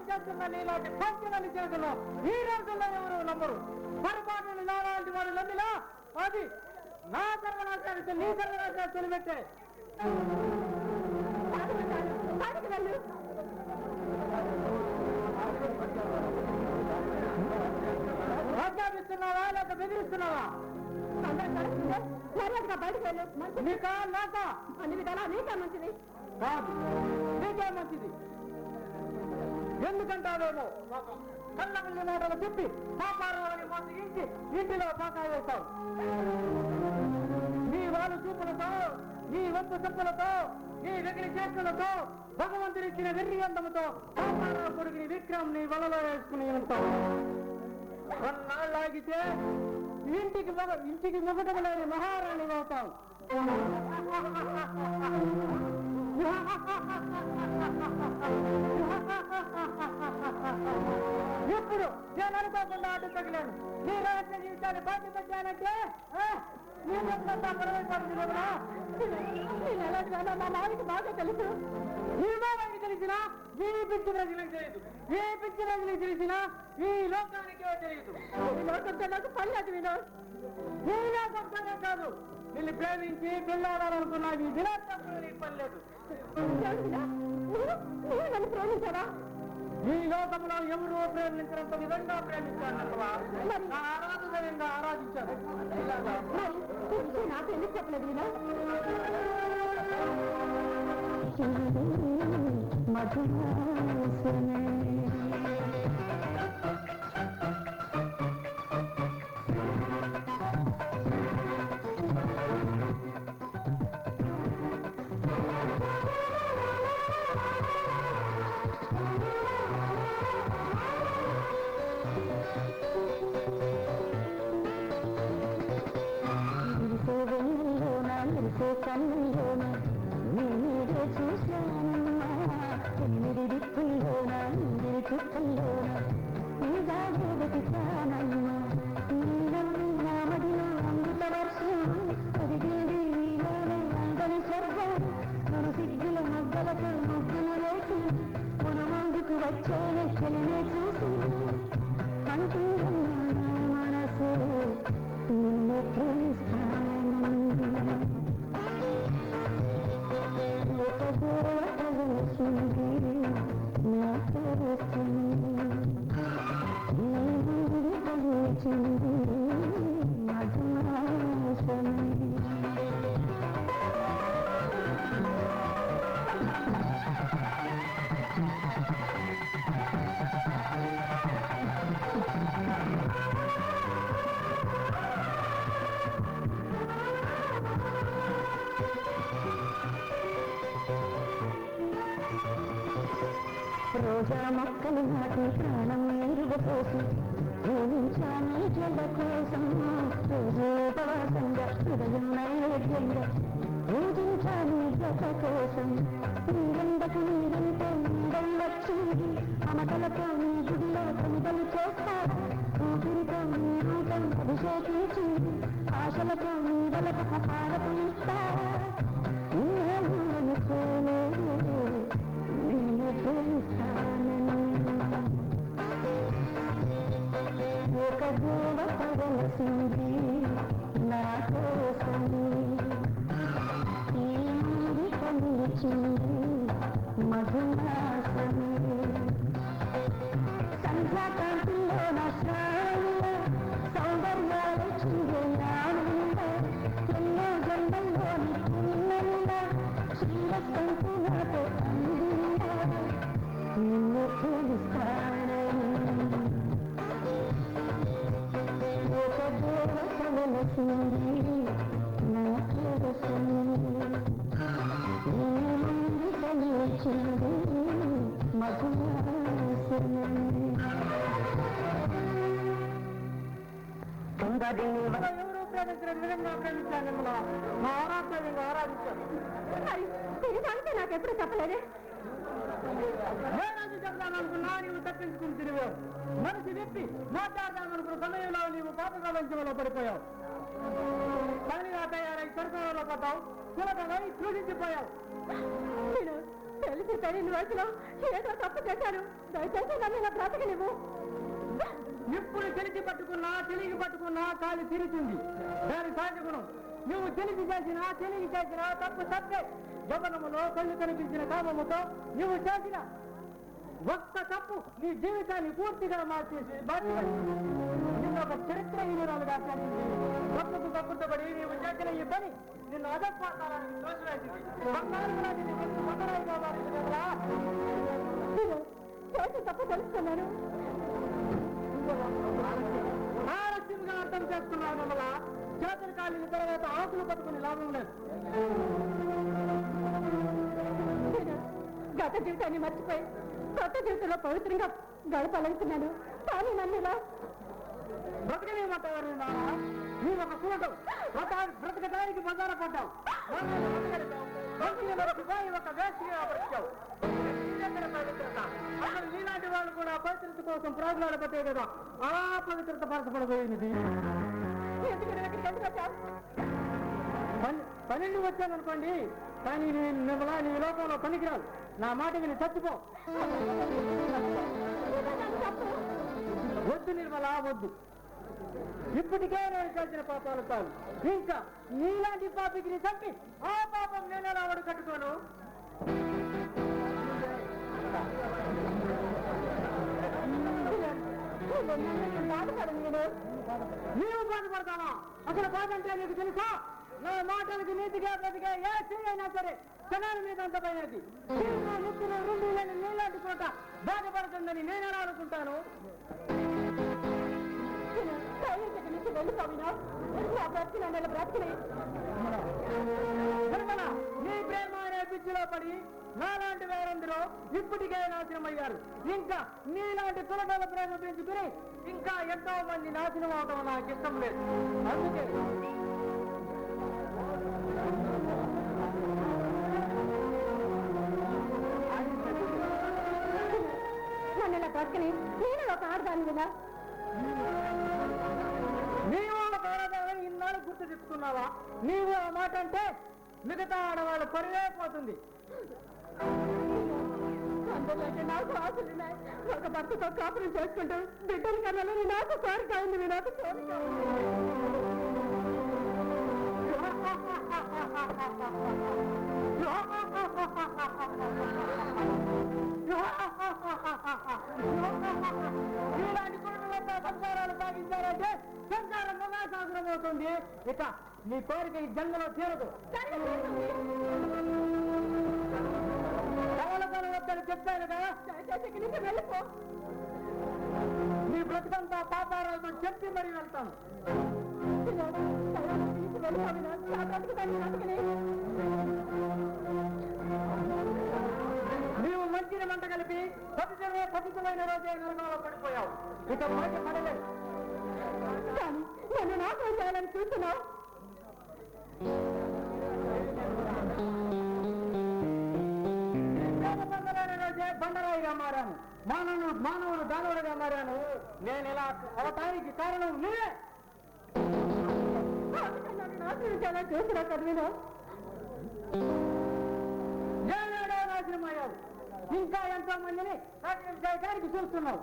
చేస్తున్న నీలాంటి సత్యాన్ని చేస్తున్నాం. ఈ రోజుల్లో ఎవరు నమ్మరు. పొరపాటును నాలాంటి వారు నమ్మినా అది నా సర్వనాశానికి నీ సర్వనాశాన్ని తెలిపెట్టే. ఆజ్ఞాపిస్తున్నావా లేక బెదిరిస్తున్నావా? బయటకు వెళ్ళు. నీకా నాకా? అన్ని విధాలా నీకే మంచిది కాదు, నీకే మంచిది. ఎందుకంటావేమో కళ్ళ మాటలు చెప్పి పాపారాలని మోసగించి ఇంటిలో పాకా వేస్తావు. నీ వాళ్ళు చూపులతో, నీ వంపు చెప్పులతో, నీ వెగిలి చేతులతో, భగవంతుడిచ్చిన వెర్రి అందముతో పాపారావు కొడుకుని విక్రమ్ నీ వలలో వేసుకుని ఉంటావు. కొన్నాళ్ళాగితే ఇంటికి మొగటం లేని మహారాణి అవుతావు. ఇప్పుడు నేను అనుకోకుండా అడ్డు తగిలాను. నీ రహస్య జీవితాన్ని బయట పెట్టానంటే నీ చెప్పులంతా పరమైపోతుంది కదా. మా మావికి బాగా తెలుసు. ఈ మావికి తెలిసినా ఈ పిచ్చి ప్రజలకు తెలియదు. ఈ పిచ్చి ప్రజలకు తెలిసినా ఈ లోకానికే తెలియదు. ఈ లోకంతో నాకు పని అది వినోద్. ఈ లోకం పనే కాదు, నిన్ను ప్రేమించి పిల్లాడాలనుకున్నా ఈ దినాత్మకులు నీ పని లేదు. నన్ను ప్రేమించారా? ఈ లోకంలో ఎవరు ప్రేమించినంత విధంగా ప్రేమించాను. నా ఆరాధన ఆరాధించాను. నాకు ఎందుకు చెప్పలేదు వినోద్? మధురాసనే కన్నులోన నీరే చూశానమ్మా, ఎనిమిది దిక్కుల్లోన నీరి చుక్కల్లోన నీగా వెతికానమ్మా. నీళ్ళని నామదిలో అమృత వర్షం పదిగేడి నీలోనే అందని స్వర్గం. మన సిగ్గుల మగ్గలతో ముగ్గులు వేసి మన ముందుకు వచ్చేనే చెలినే చూసి అంటున్నా మనసు నిన్ను ప్రేమిస్తానంది. రోజా మొక్కలు నాటి ప్రాణం ఎరుగపోసి పూజించాను జల కోసం. రోజోపవాసంగా హృదయం నైవేద్యంగా పూజించాను జత కోసం. నీరందకు నీరంతో నీరం వచ్చింది, అమతలతో నీ గుడిలో కొనుగోలు చేస్తారా? ఊపిరితో నీ రూపం అభిషేకించింది, ఆశలతో నీ వలకు హారపు ఇస్తారా? అనుకోలేదు నేను ప్రేమిస్తానని. ఒక దేవ పడలసింది నా కోసమే, ఈ ఊరి కలిచింది మధుమాసమే. సంధ్యాకాంతిలో నా శ్రావణ సౌందర్యాలు చిరునామంద, ఎన్నో జన్మల్లోని పుణ్యంద శ్రీరస్తంతు నాతో అందింద. నిన్ను ప్రేమిస్తానని ఒక దేవత వెలసింది నా కోసమే, ఈ ముందు కలిచింది మధుమాసమే. ఎవరు ప్రేమించిన విధంగా ప్రేమించాను, మా ఆరాధనగా ఆరాధించాను. నాకు ఎప్పుడు చెప్పలేదే. నేనది చెప్తాననుకున్నా నీవు తప్పించుకుని తిరిగావు. మనసు విప్పి మాట్లాడదామనుకున్న సమయంలో నీవు పాపకాలంచంలో పడిపోయావు. పనిగా తయారై సరసంలో పడ్డావు, సులభమై సూచించిపోయావు. నేను తెలిసి తెలియని వయసులో ఏదో తప్పు చేశాను. దయచేసి నన్ను ఇలా బ్రతకనివ్వు. ఇప్పుడు తెలిసి పట్టుకున్నా తెలిగి పట్టుకున్నా కాలి తిరుగుతుంది. దాని సహజగుణం. నువ్వు తెలిసి చేసినా తెలిగి చేసినా తప్పు తప్పే. గమనములో కళ్ళు కనిపించిన కామముతో నువ్వు చేసిన ఒక్క తప్పు నీ జీవితాన్ని పూర్తిగా మార్చేసి నిన్ను ఒక చరిత్రహీనురాలుగా చేసింది. తప్పుకు తప్పుతబడి నీవు చేసిన ఈ పని నిన్ను అధపాతాలని తోసివేసింది. చేసి తప్పు తెలుసుకున్నాను. ఆలస్యంగా అర్థం చేసుకున్నావు. మమ్మల్ని చేతులు కాలిన తర్వాత ఆకులు పట్టుకుని లాభం లేదు. గత జీవితాన్ని మర్చిపోయి కొత్త జీవితంలో పవిత్రంగా గడపాలనుకున్నాను. కానీ నన్ను ఇలా బ్రతకనేమంటారు నీవు ఒక కూడవు. బ్రతకడానికి బజార పడ్డావు. ఒక వేస్ట్గా బ్రతికావు. పవిత్రత అసలు నీలాంటి వాళ్ళు కూడా పవిత్రత కోసం ప్రార్థనపతే కదా ఆ పవిత్రత పరచబడబోయినది. పన్నెండు వచ్చాననుకోండి, కానీ మిమ్మల్ని నీ లోకంలో పనికిరాదు. నా మాటకి నీ చచ్చిపో. వద్దు నిర్మలా, వద్దు. ఇప్పటికే నేను చేసిన పాపాలు కాదు. ఇంకా నీలాంటి పాపికి నీ చంపి ఆ పాపం నేను ఎలా వాడు కట్టుకోను. నీవు బాధపడతావా? అసలు బాధ అంటే నీకు తెలుసా? నా మాటలకి నీతిగా బ్రతికే ఏ స్త్రీ అయినా సరే క్షణాల మీద అంత పోయినది. నిత్తులు రెండు నీలాంటి చోట బాధపడుతుందని నేను ఎలా అనుకుంటాను? నీ ప్రేమ అనే పిచ్చిలో పడి నాలాంటి వేరందరూ ఇప్పటికే నాశనం అయ్యారు. ఇంకా నీలాంటి తులగల ప్రేమ పెంచుకుని ఇంకా ఎంతో మంది నాశనం అవడం నాకు ఇష్టం లేదు. అందుకే నన్ను ఇలా బ్రతకని నేను ఒక ఆడదాన్ని కదా. నీవు ఆడదాన్ని ఇన్నాళ్ళు గుర్తు తెచ్చుకున్నావా? నీవు ఆ మాట అంటే మిగతా ఆడవాళ్ళ పరివేపోతుంది. అందుకంటే నాకు ఆశలున్నాయి. ఒక భర్తతో కాపురం చేసుకుంటూ బిడ్డలు కన్నాలని నాకు కోరిక ఉంది. నాకు కోరిక ఇలాంటి కొడుకులంతా సంసారాలు సాగించారంటే సంసారం మహాసాగరం అవుతుంది. ఇక నీ కోరిక ఈ జన్మలో తీరదు. కవలపని వద్దని చెప్పాను కదా. వెళ్ళిపో. నీ బ్రతుకంతా పాపారాలతో చెప్పి మరీ వెళ్తాను. నీవు మంచిని మంట కలిపి పతితులైన రోజే నరకంలో పడిపోయావు. ఇక మాట పడలేదు. కానీ నన్ను నాశనం చేయాలని చూస్తున్నావు. రోజే బండరాయిగా మారాను. మానవుడు దానవుడిగా మారాను. నేను ఇలా అవటానికి కారణం నువ్వే. నన్ను నాశనం చేయాలని చూస్తున్నావు కదవినా. ఏనాడో నాశనం అయ్యావు. ఇంకా ఎంతో మందిని నాశనం చేయడానికి చూస్తున్నావు.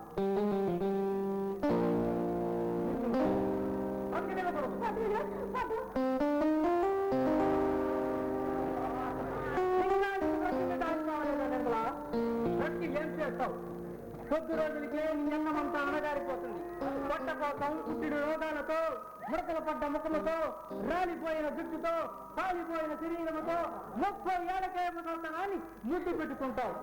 ఏం చేస్తావు? కొద్ది రోజులకే నీ అన్నమంతా అణగారిపోతుంది. పొట్ట కోసం పుట్టిన రోగాలతో, ముడతలు పడ్డ ముఖముతో, రాలిపోయిన జుట్టుతో, కాలిపోయిన శరీరముతో 30 ఏళ్ళకే ముసల్తనాన్ని ముద్దు పెట్టుకుంటావు.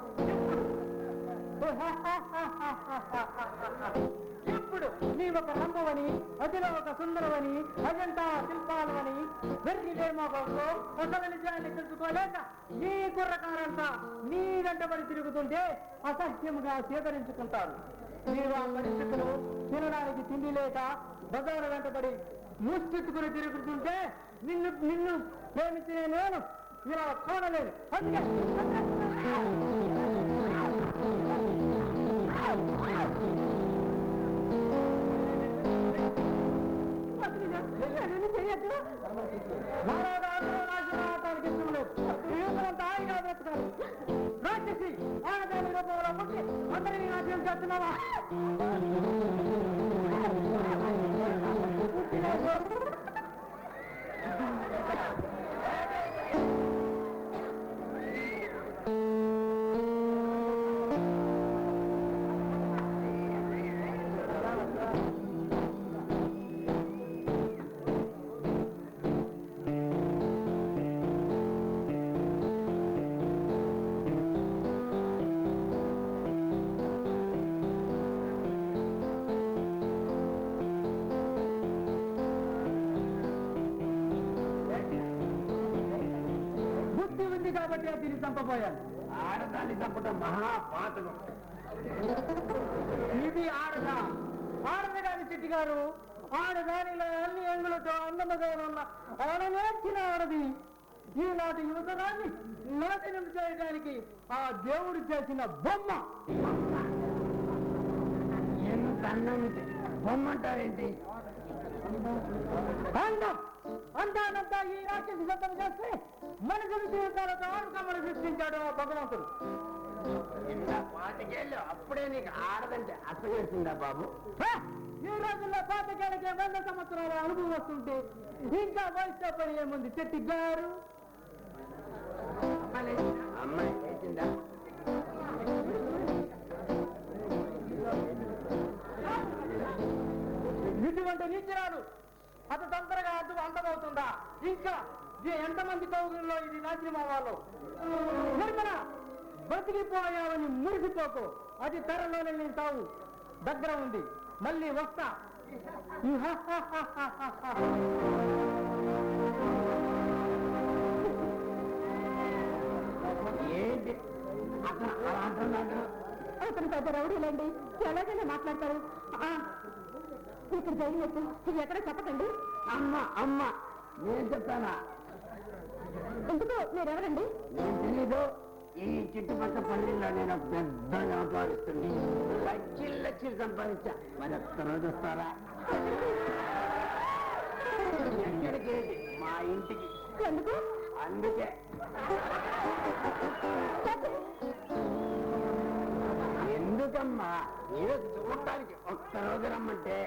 ఇప్పుడు నీ ఒక రంభవని, అదిలో ఒక సుందరవని, అజంతా శిల్పాలవని వెర్రిలేమో అసలు నిజాన్ని తెలుసుకోలేక నీ కుర్రకారంతా నీ వెంటబడి తిరుగుతుంటే అసహ్యముగా స్వీకరించుకుంటారు. నీవు ఆ పరిస్థితులు తినడానికి తిండి లేక బజారు వెంటబడి ముష్టెత్తుకుని తిరుగుతుంటే నిన్ను ప్రేమించిన నేను ఇలా చూడలేదు. చేయొద్దు. నాశనానికి ఇష్టం లేదు. జీవితంతా హాయిగా బ్రతకాలి. రాక్షసి ఆడదాని రూపంలో పుట్టి అందరినీ నాశనం చేస్తున్నావా? కాబట్టి దీన్ని చంపబోయాను. ఆడదాన్ని చంపడం మహాపాతకం. ఇది ఆడది కాని చిట్టి గారు. ఆడదానిలో అన్ని అంగులతో అందముగా ఉన్న ఆడనేర్చిన ఆడది ఈనాటి యువతరాన్ని నాశనం చేయడానికి ఆ దేవుడు చేసిన బొమ్మ. ఎంత అన్నంటే బొమ్మంటారేంటి? అంతానంతా ఈ రాక్షసి సిద్ధం చేస్తే మనుషుల జీవితాలతో ఆడుకమ్మను సృష్టించాడు ఆ భగవంతుడు. ఇంత పాతికేళ్ళు అప్పుడే నీకు ఆడదంటే అసగేసిందా బాబు? ఈ రోజుల్లో పాతికేళ్ళకే 100 సంవత్సరాల అనుభవం వస్తుంటే ఇంకా వయసుతో పని ఏముంది చెట్టి గారు? అమ్మాయి చేసిందా? ఇటువంటి నీచిరాడు అత తొందరగా అందమవుతుందా? ఇంకా ఎంతమంది కౌగుల్లో ఇది నాశనం అవ్వాలో. నిర్మల, బతికిపోయావని మురిసిపోకు. అది త్వరలోనే నీ సావు దగ్గర ఉంది. మళ్ళీ వస్తా. ఏంటి అతను అలా అంటున్నాడు? అతను పెద్ద రౌడీలండి, ఎలాగైనా మాట్లాడతారు. ఇక్కడ జరిగినట్టు ఇది ఎక్కడ చెప్పకండి. అమ్మ నేను చెప్తానా? ఎందుకు మీరెవరండి? నేను తెలీదు. ఈ చుట్టుపక్కల పల్లెల్లో నేను పెద్ద వ్యాపారిస్తుంది. లక్షలు సంపాదించా. మరి ఒక్క రోజు వస్తారా? ఎక్కడికి? మా ఇంటికి. ఎందుకు? అందుకే. ఎందుకమ్మా? ఏదో చూడటానికి ఒక్క రోజు రమ్మంటే.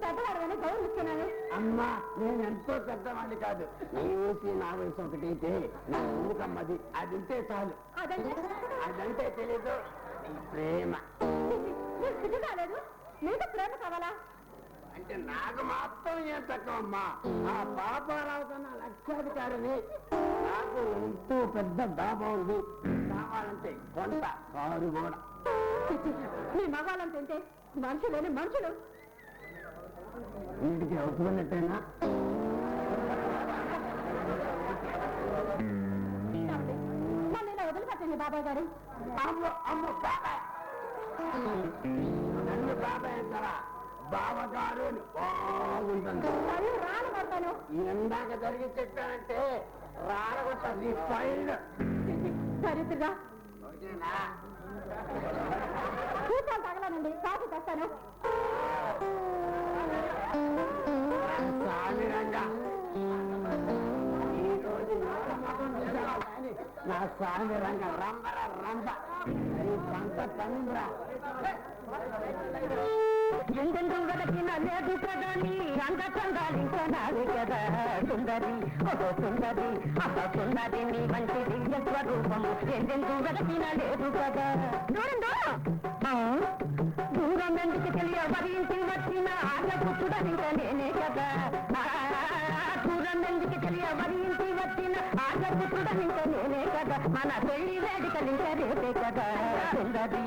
పెద్దవాడు గౌరవిస్తున్నాను. అమ్మా, నేను ఎంతో పెద్దవాడిని కాదు. నీ వయసు నా వయసు ఒకటైతే నా ఊకమ్మది. అది ఉంటే చాలు. అదంటే తెలీదు. ప్రేమ కాలేదు. మీకు ప్రేమ కావాలా? అంటే నాకు మాత్రం ఏం తక్కువమ్మా. ఆ పాపారావు కన్నా లక్షాధికారిని. నాకు ఎంతో పెద్ద డాబా ఉంది. కావాలంటే కొంత కారు కూడా. మీ మగాళ్ళంటే మనుషులేని మనుషులు. ఇంటికి ఒప్పుకున్నట్టేనా? నన్ను ఇలా వదిలిపెట్టండి బాబాయ్ గారు. అమ్మ బాబాయ్, నన్ను బాబాయ్ అంటారా? బావగారు అని బాగుంటుంది. రాను పడతాను. ఎందాక జరిగి చెప్పానంటే రాడగొట్టది ఫైల్. సరిగ్గా ఓకేనా? కూర్చొని తగలనండి. కాఫీ తెస్తాను. సామిరంగా ఈ రోజు నా సామిరంగా రంబరా రంబ నీ సొంత తండ్రా. ఎందెందు గడచిన లేదు కదా నీ రంగ చందాలింకా నావే కదా సుందరి. ఓ సుందరి, సుందరి నీ వంటి దివ్య స్వరూపము ఎందెందు గడచిన లేదు కదా. దూరం ఎందుకు తెలియ వరించి వచ్చిన ఆడపుట్టుడనిక నేనే కదా. దూరం ఎందుకు తెలియ వరించి వచ్చిన ఆడపుట్టుడనిక నేనే కదా. మన పెళ్లి వేడుకలింక రేపే కదా సుందరి.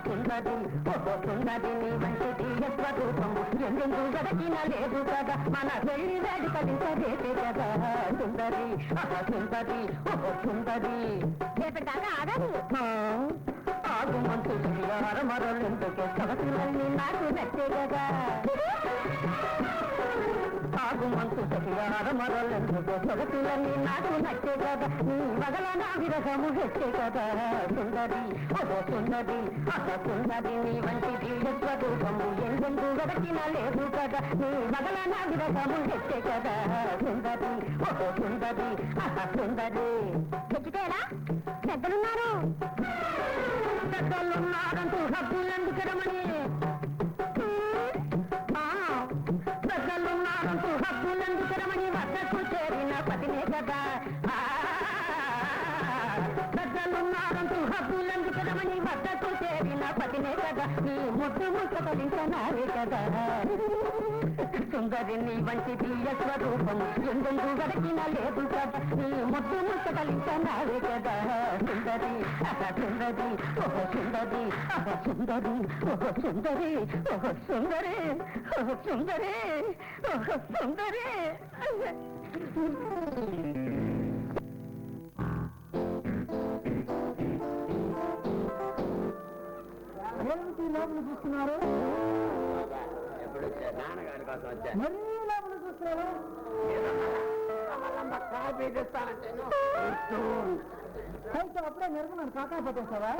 సుందరి, ఓ సుందరి నీ వంటి దివ్య స్వరూపము ఎందెందు గడచిన లేదు కదా. మన పెళ్లి వేడుకలింక రేపే కదా సుందరి. సుందరి, ఓ సుందరి. రేపటిదాకా ఆగదు. ఆగు మంత్రులు మరమరలు ఎందుకు సవతులన్నీ నాకు నచ్చే కదా. ఆగుమంతు సతియార మరలెందుకు సొగసులని నాకు నచ్చే కదా నీ వగల నా విరహము హెచ్చే కదా సుందరి ఓ సుందరి సుందరి నీ వంటి దివ్య స్వరూపము ఎందెందు వెదకిన లేదు కదా నీ వగల నా విరహము హెచ్చే కదా సుందరి ఓ సుందరి సుందరి చెక్కితేలా పెద్దలున్నారు పెద్దలున్నారంటూ హబ్బులందుకు రమణి పెద్దలున్నారంటూ హబ్బులందుకు రమణి వద్దకు చేరిన పతినే కదా పెద్దలున్నారంటూ హబ్బులందుకు రమణి వద్దకు చేరిన పతినే కదా నీ ముద్దు ముచ్చటలించనారే కదా సుందరి నీ వంటి దివ్య స్వరూపము ఎందెందు వెదకిన లేదు కదా నీ ముద్దు ముచ్చటలించనారే కదా సుందరి సుందరి ఓహో సుందరి సుందరి ఓహో సుందరి ఓహో సుందరి ఓహో సుందరి ఓహో సుందరి ఏమిటి లోపల చూస్తున్నారు? ఎప్పుడు నాన్నగారి కోసం వచ్చా మరీ లోపల చూస్తున్నారు? కాఫీ తెస్తానంటే అయితే అప్పుడే నిర్మలను కాకా పట్టేస్తావా?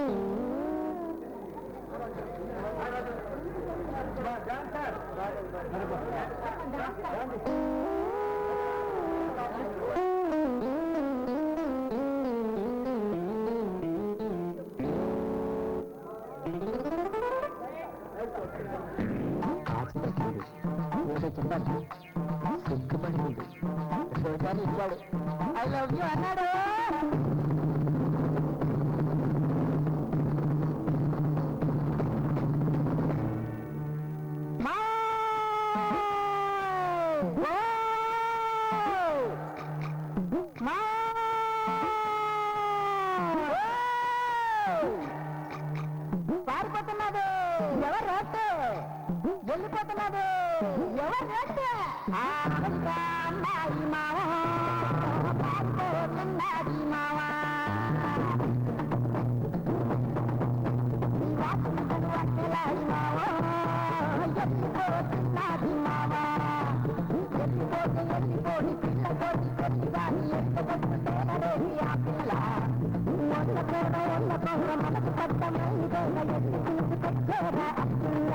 సిగ్గుపడింది ఇచ్చాడు ఐ లవ్ యూ అన్నాడు పారిపోతున్నాడు ఎవరు రాస్తే వెళ్ళిపోతున్నాడు ఎవరు రాస్తే అమ్మాయి మావా పారిపోతున్నది మావా అసలాయి మావా ఎత్తిపోతున్నది మావా ఎత్తిపోని పిల్లతోటి కొద్దిగాని ఎత్తగొట్టుతేనరేది ఆ పిల్ల మొన్న కూడా మనకు పట్టమైందో ఎత్తి తీసుకొచ్చేరా ఆ పిల్ల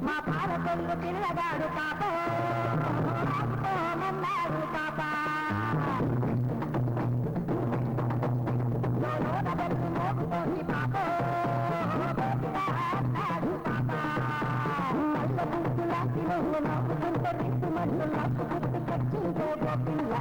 మా పారకొల్లు పిల్లగాడు పాపమన్నాడు పాప మోగుతోంది పాప పాప లాంటి నువ్వు నవ్వుకుంటే రిక్కు మట్టు నవ్వు గుర్తుకొచ్చిందో పిల్ల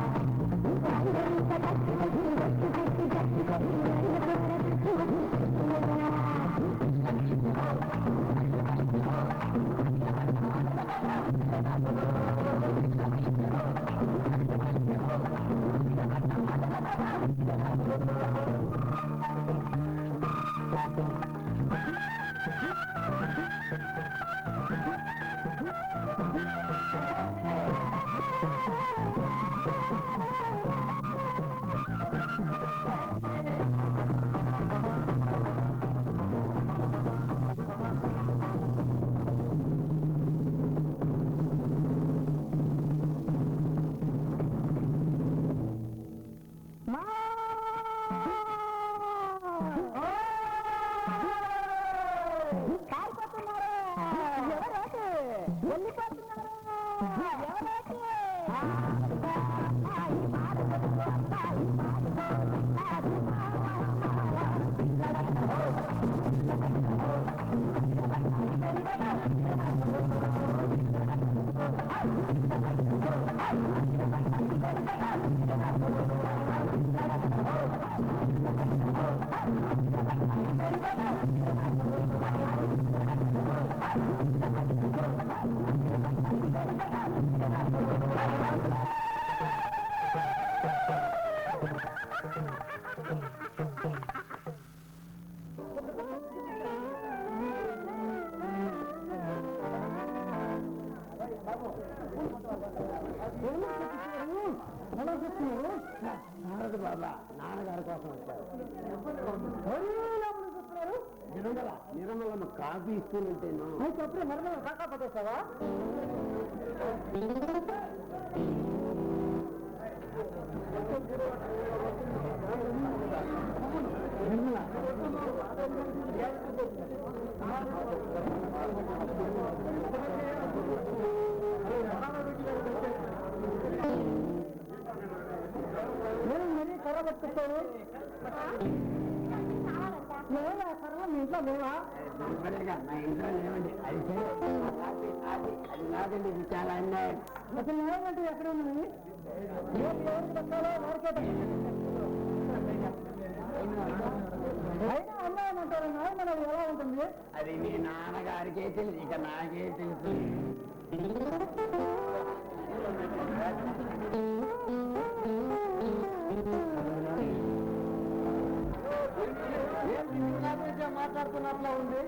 కాదు బాబా, నాన్నగారి కోసం వచ్చారు. నిర్మలమ్మ కాఫీ ఇస్తుంటేను. అప్పుడే నిర్మల కాకా పట్టేస్తావా? నిర్మల నేను మరీ కర్ర పట్టుకుంటాను. లేదా కర్ర మీ ఇంట్లో లేవా? మా ఇంట్లో లేవండి. అయితే అది నాదండి, ఇది చాలా అన్యాయం. అసలు ఏమంటే ఎక్కడ ఉన్నది? ఎవరికి పెట్టాలో వారికే అయినా అన్యాయం అంటారు. న్యాయం అనేది ఎలా ఉంటుంది? అది మీ నాన్నగారికే తెలుసు, ఇక నాకే తెలుసు. మాట్లాడుతున్నట్లా ఉంది.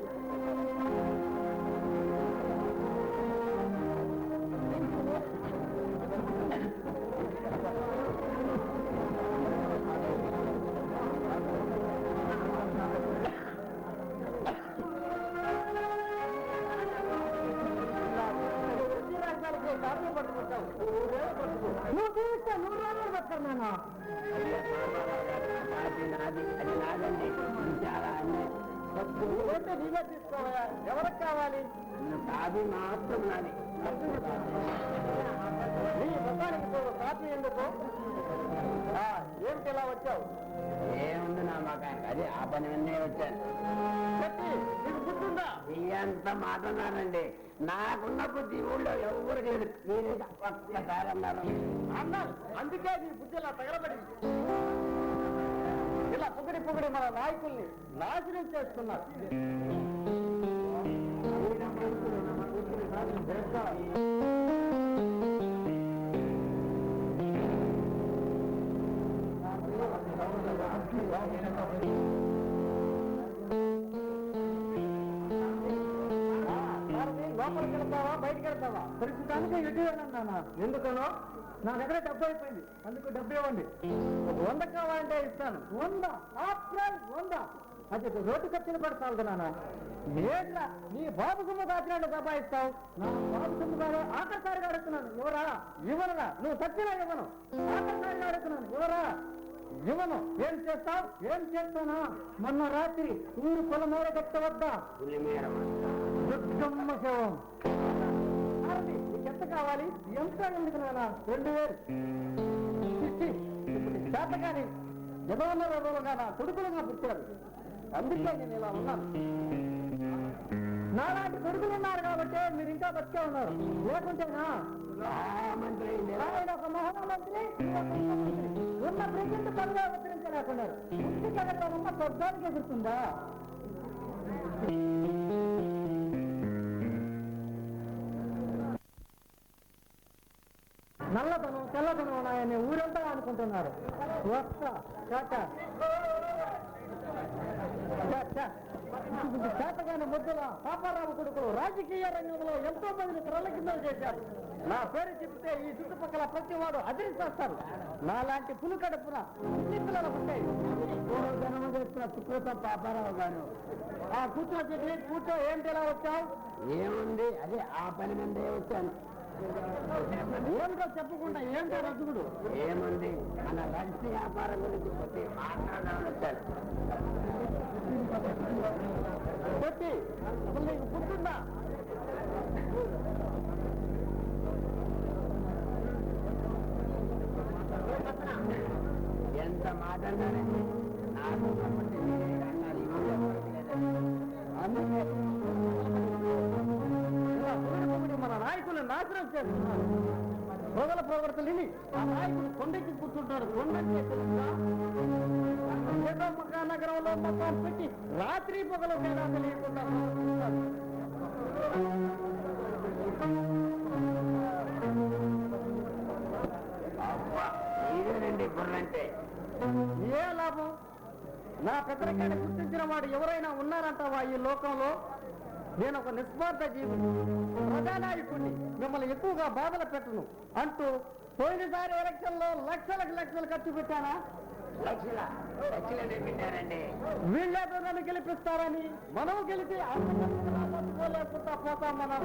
నువ్వు చూస్తే 100 రోజులు పడతారు నాన్న. అది నాదండి, ఇది చాలా అన్యాయం. ఏంటో నీవే తీసుకోవా? ఎవరికి కావాలి? కాఫీ మాత్రం నాది. నీ మొత్తానికి కాఫీ ఎందుకు? ఏమిటి ఇలా వచ్చావు? ఏముంది నా మకానికి, అది ఆ పని విన్నే వచ్చాను. నీకు గుర్తుందా? ఎంత మాట్లాడారండి, నాకున్న బుద్ధి ఊళ్ళో ఎవరికి లేదు. మీరే ఒక్కసారి అన్నారు. అన్నారు, అందుకే నీ బుద్ధి ఇలా తగలబడింది. ఇలా పొగిడి మన నాయకుల్ని నాశనం చేస్తున్నారు. లోపలికి వెళ్తావా బయటకు వెళ్తావా? ప్రస్తుతానికి ఎటు వెళ్ళండి. ఎందుకనో నా దగ్గర డబ్బు అయిపోయింది, అందుకు డబ్బు ఇవ్వండి. 100 కావాలంటే ఇస్తాను. 100 100 అది రోడ్డు ఖర్చులు పడతావు నాన్న. ఏంట్రా నీ బాబు సొమ్ము కాచినట్టు దబాయిస్తావు? నా బాబు సొమ్ము కాదు, ఆఖరిసారిగా అడుగుతున్నాను. ఎవరా? ఇవ్వనురా. నువ్వు సత్యనా? ఇవ్వను. ఆఖరిసారిగా అడుగుతున్నాను. ఎవరా? ఇవ్వను. ఏం చేస్తావు? ఏం చేస్తానా? మొన్న రాత్రి ఊరు పొలమూర గట్ట వద్ద దుర్గమ్మ శవం. ఎంత కావాలి? ఎంత ఎందుకు నాన్న? 2000 చేత కానీ జగవన్నరగా నా కొడుకులుగా పుట్టారు, అందుకే నేను ఇలా ఉన్నాను. నాలాంటి కొడుకులు ఉన్నారు కాబట్టి మీరు ఇంకా బతికే ఉన్నారు. లేకుంటేనా ఆయన ఒక మహామంత్రి ఉన్న ప్రెసిడెంట్ పనులు ఉత్తరించలేకున్నారు. ఇంటికెళ్ళకుండా స్వర్గానికి ఎదురుతుందా? నల్లతనం తెల్లతనం ఉన్నాయని ఊరంతా అనుకుంటున్నారు. వస్తా చేతగాని ముద్దుల పాపారావు కొడుకులు రాజకీయ రంగంలో ఎంతో మందిని ప్రలకిందలు చేశారు. నా పేరు చెబితే ఈ చుట్టుపక్కల ప్రతి వాడు అదిరిస్తారు. నాలాంటి పులు కడుపున ఇన్ని పిల్లలు ఉంటాయి. జనం చేస్తున్న సుకృత పాపారావు గారు. కూర్చో చెప్పి కూర్చో. ఏంటి ఎలా వచ్చావు? ఏముంది, అదే ఆ పని మీదే వచ్చాను. ఏమిటో చెప్పకుండా ఏంటో రద్దుగుడు? ఏముంది, మన రహస్య వ్యాపారం గురించి కొద్ది మాట్లాడాలని వచ్చాను. పెట్టి అసలు నీకు గుర్తుందా? ఎంత మాట్లాడారండి, నాకు అందుకే మన నాయకులు నాశనం చేస్తున్నారు. ప్రజల ప్రవర్తలు ఇవి. ఆ నాయకుడు కొండెక్కి కూర్చుంటాడు. కొండెక్కి ఏదో నగరంలో మొత్తం పెట్టి రాత్రి పొగలు తేడా తెలియకుండా ఇదేనండి బుర్రంటే. ఏ లాభం? నా పెద్దరికాన్ని గుర్తించిన వాడు ఎవరైనా ఉన్నారంటావా ఈ లోకంలో? నేను ఒక నిస్వార్థ జీవుని, ప్రజానాయకుడిని, మిమ్మల్ని ఎక్కువగా బాధలు పెట్టను అంటూ పోయినసారి ఎలక్షన్ లో లక్షలకు లక్షలు ఖర్చు పెట్టానా? లక్షల పెట్టారండి. వీళ్ళేదో నన్ను గెలిపిస్తారని మనం గెలిచి పట్టుకోలేకుండా పోతాం. మనం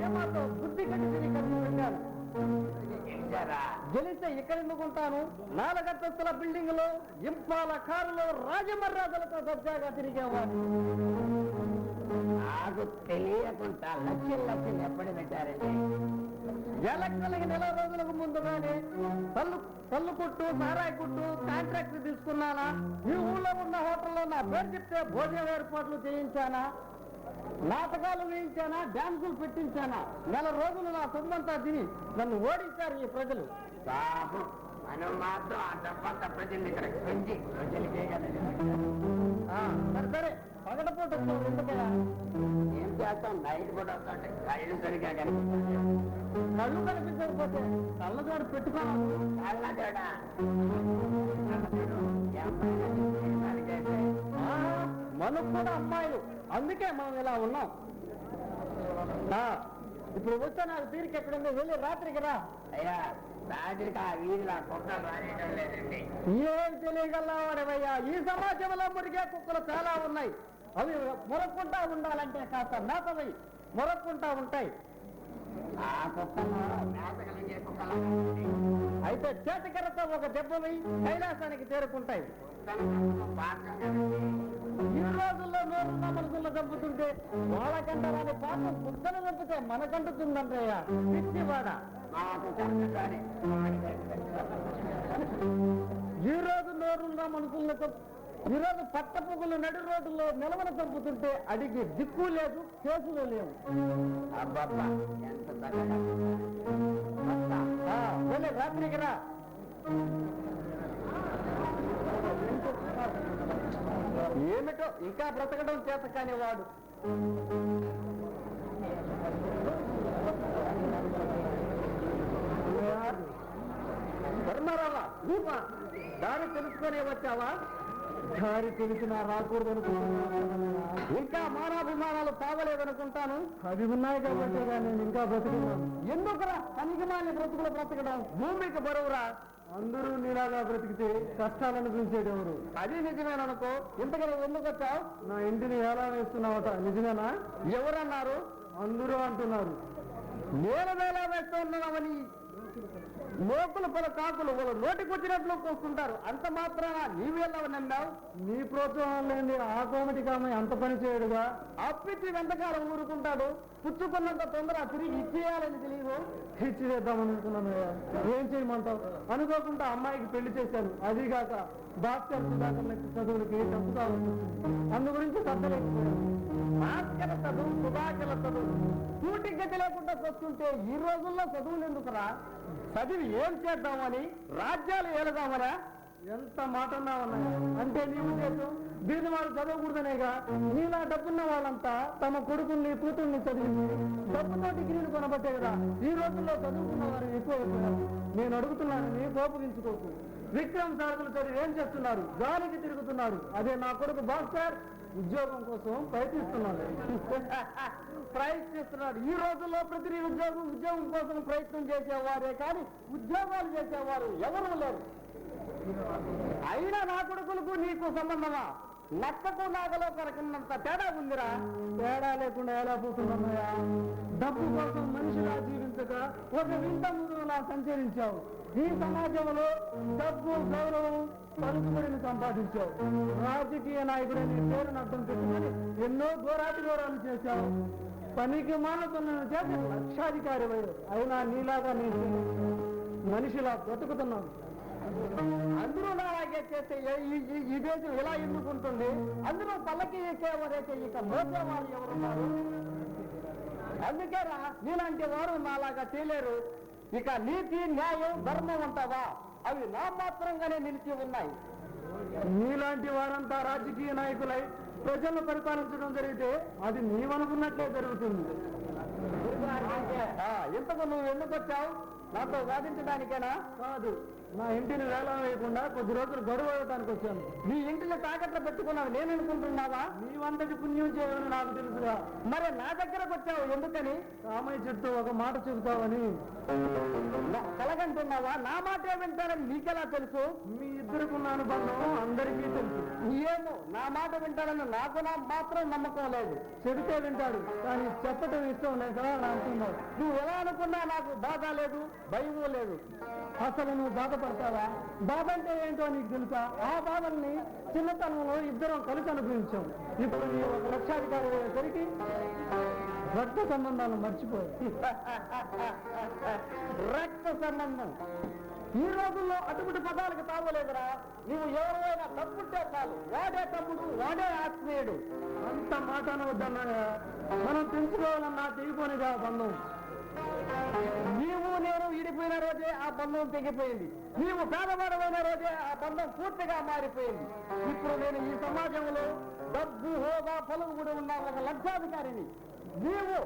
ఏమాత్రం బుద్ధి కట్టి పెట్టారు. గెలిస్తే ఇక్కడ ఎందుకుంటాను? 4 అంతస్తుల బిల్డింగ్ లో ఇంపాల కారులో రాజమర్యాదలతో దర్జాగా తిరిగేవాడు. నాకు తెలియకుండా లక్షలు ఎప్పుడు పెట్టారండి? ఎలక్షన్లకి 4 రోజులకు ముందుగానే కళ్ళు కొట్టు, సారాయి కొట్టు కాంట్రాక్ట్ తీసుకున్నానా? ఈ ఊళ్ళో ఉన్న హోటల్లో నా పేరు చెప్తే భోజన ఏర్పాట్లు చేయించానా? నాటకాలు వేయించానా? డాన్సులు పెట్టించానా? 4 రోజులు నా సొంతంతా తిని నన్ను ఓడించారు ఈ ప్రజలు. బాబు మనం మాత్రం ఆ డబ్బంతా ప్రజల్ని ఇక్కడ పెంచి ప్రజలకే కదండి. సరే పగడపోటు ఎందుకయ్యా? ఏం చేస్తాం? నైట్ కూడా వస్తుంటే కళ్ళు సరిగా కళ్ళు కనిపించకపోతే కళ్ళజోడు పెట్టుకోవాలి. కళ్ళజోడా మనకు కూడా అమ్మాయిలు, అందుకే మనం ఇలా ఉన్నాం. ఇప్పుడు వచ్చా నాకు తీరిక ఎక్కడుందో వెళ్ళి రాత్రికి రా. అయ్యా రాత్రికి ఆ వీధిలో కుక్కలు రానేయడం లేదండి. ఏం తెలియగలవాడవయ్యా? ఈ సమాజంలో మురిగే కుక్కలు చాలా ఉన్నాయి. అవి మొరక్కుంటా ఉండాలంటే కాస్త మేతవి మొరక్కుంటా ఉంటాయి. ఆ కుక్కలు మేతగలిగే కుక్కలు అయితే చేతికరతో ఒక దెబ్బవి కైలాసానికి చేరుకుంటాయి. ఈ రోజుల్లో నోరున్న మనుషుల్లో చంపుతుంటే వాళ్ళకంటే వాడి పాపం కుక్కను చంపితే మనకంటుతుందంటయ్యా పిచ్చివాడ. ఈ రోజు నోరున్న మనుషుల్లో ఈ రోజు పట్టపుగులు నడి రోడ్డులో నిలవన చంపుతుంటే అడిగి దిక్కు లేదు, కేసులు లేవు. వెళ్ళి రాత్రికి రా. ఏమిటో ఇంకా బ్రతకడం చేత కాని వాడు. ధర్మరావా రూపా, దారి తెలుసుకునే వచ్చావా? దారి తెలిసినా రాకూడదు. ఇంకా మానాభిమానాలు తాగలేదనుకుంటాను. అవి ఉన్నాయి కాబట్టి నేను ఇంకా బ్రతుకున్నాను. ఎందుకురా పనికిమాలిన బ్రతుకులు బ్రతకడం? భూమికి బరువురా. అందరూ నీలాగా బ్రతికితే కష్టాలను పిలిచేటెవరు? అది నిజమేననుకో. ఇంతకన్నా ఎందుకు వచ్చావు? నా ఇంటిని ఎలా వేస్తున్నావట, నిజమేనా? ఎవరన్నారు? అందరూ అంటున్నారు. నేను వేలా వేస్తున్నావని లోకులు పలు కాకులు వాళ్ళు నోటికి వచ్చినట్లు కోసుకుంటారు. అంత మాత్రాన నీవేలా నమ్మావు? నీ ప్రోత్సాహం లేని ఆ కోమటి కామ అంత పని చేయడుగా. అప్పిచ్చి వెంటకాలం ఊరుకుంటాడు. పుచ్చుకున్నంత తొందర తిరిగి ఇచ్చేయాలని తెలియదు. ఇచ్చివేద్దామనుకున్నాను. ఏం చేయమంటావు? అనుకోకుండా అమ్మాయికి పెళ్లి చేశాను. అదిగాక భాస్కర్ సుధాకర్ చదువులకి డబ్బు కావచ్చు. అందు గురించి తగ్గలేకపోయాను. భాస్కర చదువు, సుధాకర చదువు పూటి గతి లేకుండా వస్తుంటే ఈ రోజుల్లో చదువులు ఎందుకురా? చదివి ఏం చేద్దామని? రాజ్యాలు ఏలుదామరా? ఎంత మాట అన్నావన్నా? అంటే నీ ఉద్దేశం దీని వాళ్ళు చదవకూడదనేగా? నీలా డబ్బున్న వాళ్ళంతా తమ కొడుకుల్ని కూతుర్ని చదివి డబ్బుతో డిగ్రీలు కొనబట్టే కదా ఈ రోజుల్లో చదువుకున్న వారు ఎక్కువ. నేను అడుగుతున్నానని కోపగించుకోకు. విక్రమ్ సారథులు చదివి ఏం చేస్తున్నారు? గాలికి తిరుగుతున్నారు. అదే నా కొడుకు భాస్కర్ ఉద్యోగం కోసం ప్రయత్నిస్తున్నాడు. ఈ రోజుల్లో ప్రతి ఉద్యోగం కోసం ప్రయత్నం చేసేవారే కానీ ఉద్యోగాలు చేసేవారు ఎవరూ లేరు. అయినా నా కొడుకులకు నీకు సంబంధమా? నక్కకు నాగలో కొరకున్నంత తేడా ఉందిరా. తేడా లేకుండా ఎలా పోతున్నాయా? డబ్బు కోసం మనిషిలా జీవించక ఒక వింత ముందులా సంచరించావు. ఈ సమాజంలో డబ్బు, గౌరవం, పలుకుబడిని సంపాదించావు. రాజకీయ నాయకుడని పేరును అర్థం పెట్టుకుని ఎన్నో ఘోరాలు చేశావు. పనికి మానుకున్న చేసి లక్షాధికారి అయ్యావు. అయినా నీలాగా నేను మనిషిలా బ్రతుకుతున్నాను. అందరూ నాలాగే చేస్తే ఈ దేశం ఇలా ఎందుకుంటుంది? అందరూ పల్లకి ఎక్కేవారైతే ఇక మోసే వాళ్ళు ఎవరున్నారు? అందుకేరా నీలాంటి వారు నాలాగా చేయలేరు. ఇక నీతి, న్యాయం, ధర్మం అంటావా? అవి నా మాత్రంగానే నిలిచి ఉన్నాయి. నీలాంటి వారంతా రాజకీయ నాయకులై ప్రజలను పరిపాలించడం జరిగితే అది నీవనుకున్నట్లే జరుగుతుంది. ఇంతకు నువ్వు ఎందుకు వచ్చావు? నాతో వాదించడానికేనా? కాదు, నా ఇంటిని వేలం వేయకుండా కొద్ది రోజులు గడువు అవ్వడానికి వచ్చాను. నీ ఇంటిని తాకట్లు పెట్టుకున్నావు నేను అనుకుంటున్నావా? నీవంతటి పుణ్యం చేయమని నాకు తెలుసుగా. మరి నా దగ్గరకు వచ్చావు ఎందుకని? రామయ్య చెట్టు ఒక మాట చెబుతావని కలగంటున్నావా? నా మాట వింటారని నీకెలా తెలుసు? మీ ఇద్దరికున్న అనుబంధం అందరికీ తెలుసు. ఏమో నా మాట వింటాడని నాకు మాత్రం నమ్మకం లేదు. చెబితే వింటాడు, కానీ చెప్పటం ఇష్టం లేక అలా అంటున్నావు. నువ్వు ఎలా అనుకున్నా నాకు బాధ లేదు, భయమూ లేదు. అసలు నువ్వు బాధపడతావా? బాధ అంటే ఏంటో నీకు తెలుసా? ఆ బాధల్ని చిన్నతనంలో ఇద్దరం కలిసి అనుభవించాం. ఇప్పుడు నీ ఒక లక్షాధికారి అయ్యేసరికి రక్త సంబంధాలు మర్చిపోయాయి. రక్త సంబంధం ఈ రోజుల్లో అటువంటి పదాలకు తావలేదురా. నువ్వు ఎవరైనా తప్పుంటే చాలు, వాడే తమ్ముడు, వాడే ఆత్మీయుడు. అంత మాట అనవద్దన్నాయా? మనం తెలుసుకోవాలన్నా తెగిపోనిగా బంధం. నీవు నేను విడిపోయిన రోజే ఆ బంధం తెగిపోయింది. నీవు పేదవాడమైన రోజే ఆ బంధం పూర్తిగా మారిపోయింది. ఇప్పుడు నేను ఈ సమాజంలో డబ్బు, హోదా, పలుకుబడి ఉన్న ఒక లక్షాధికారిని. నీవు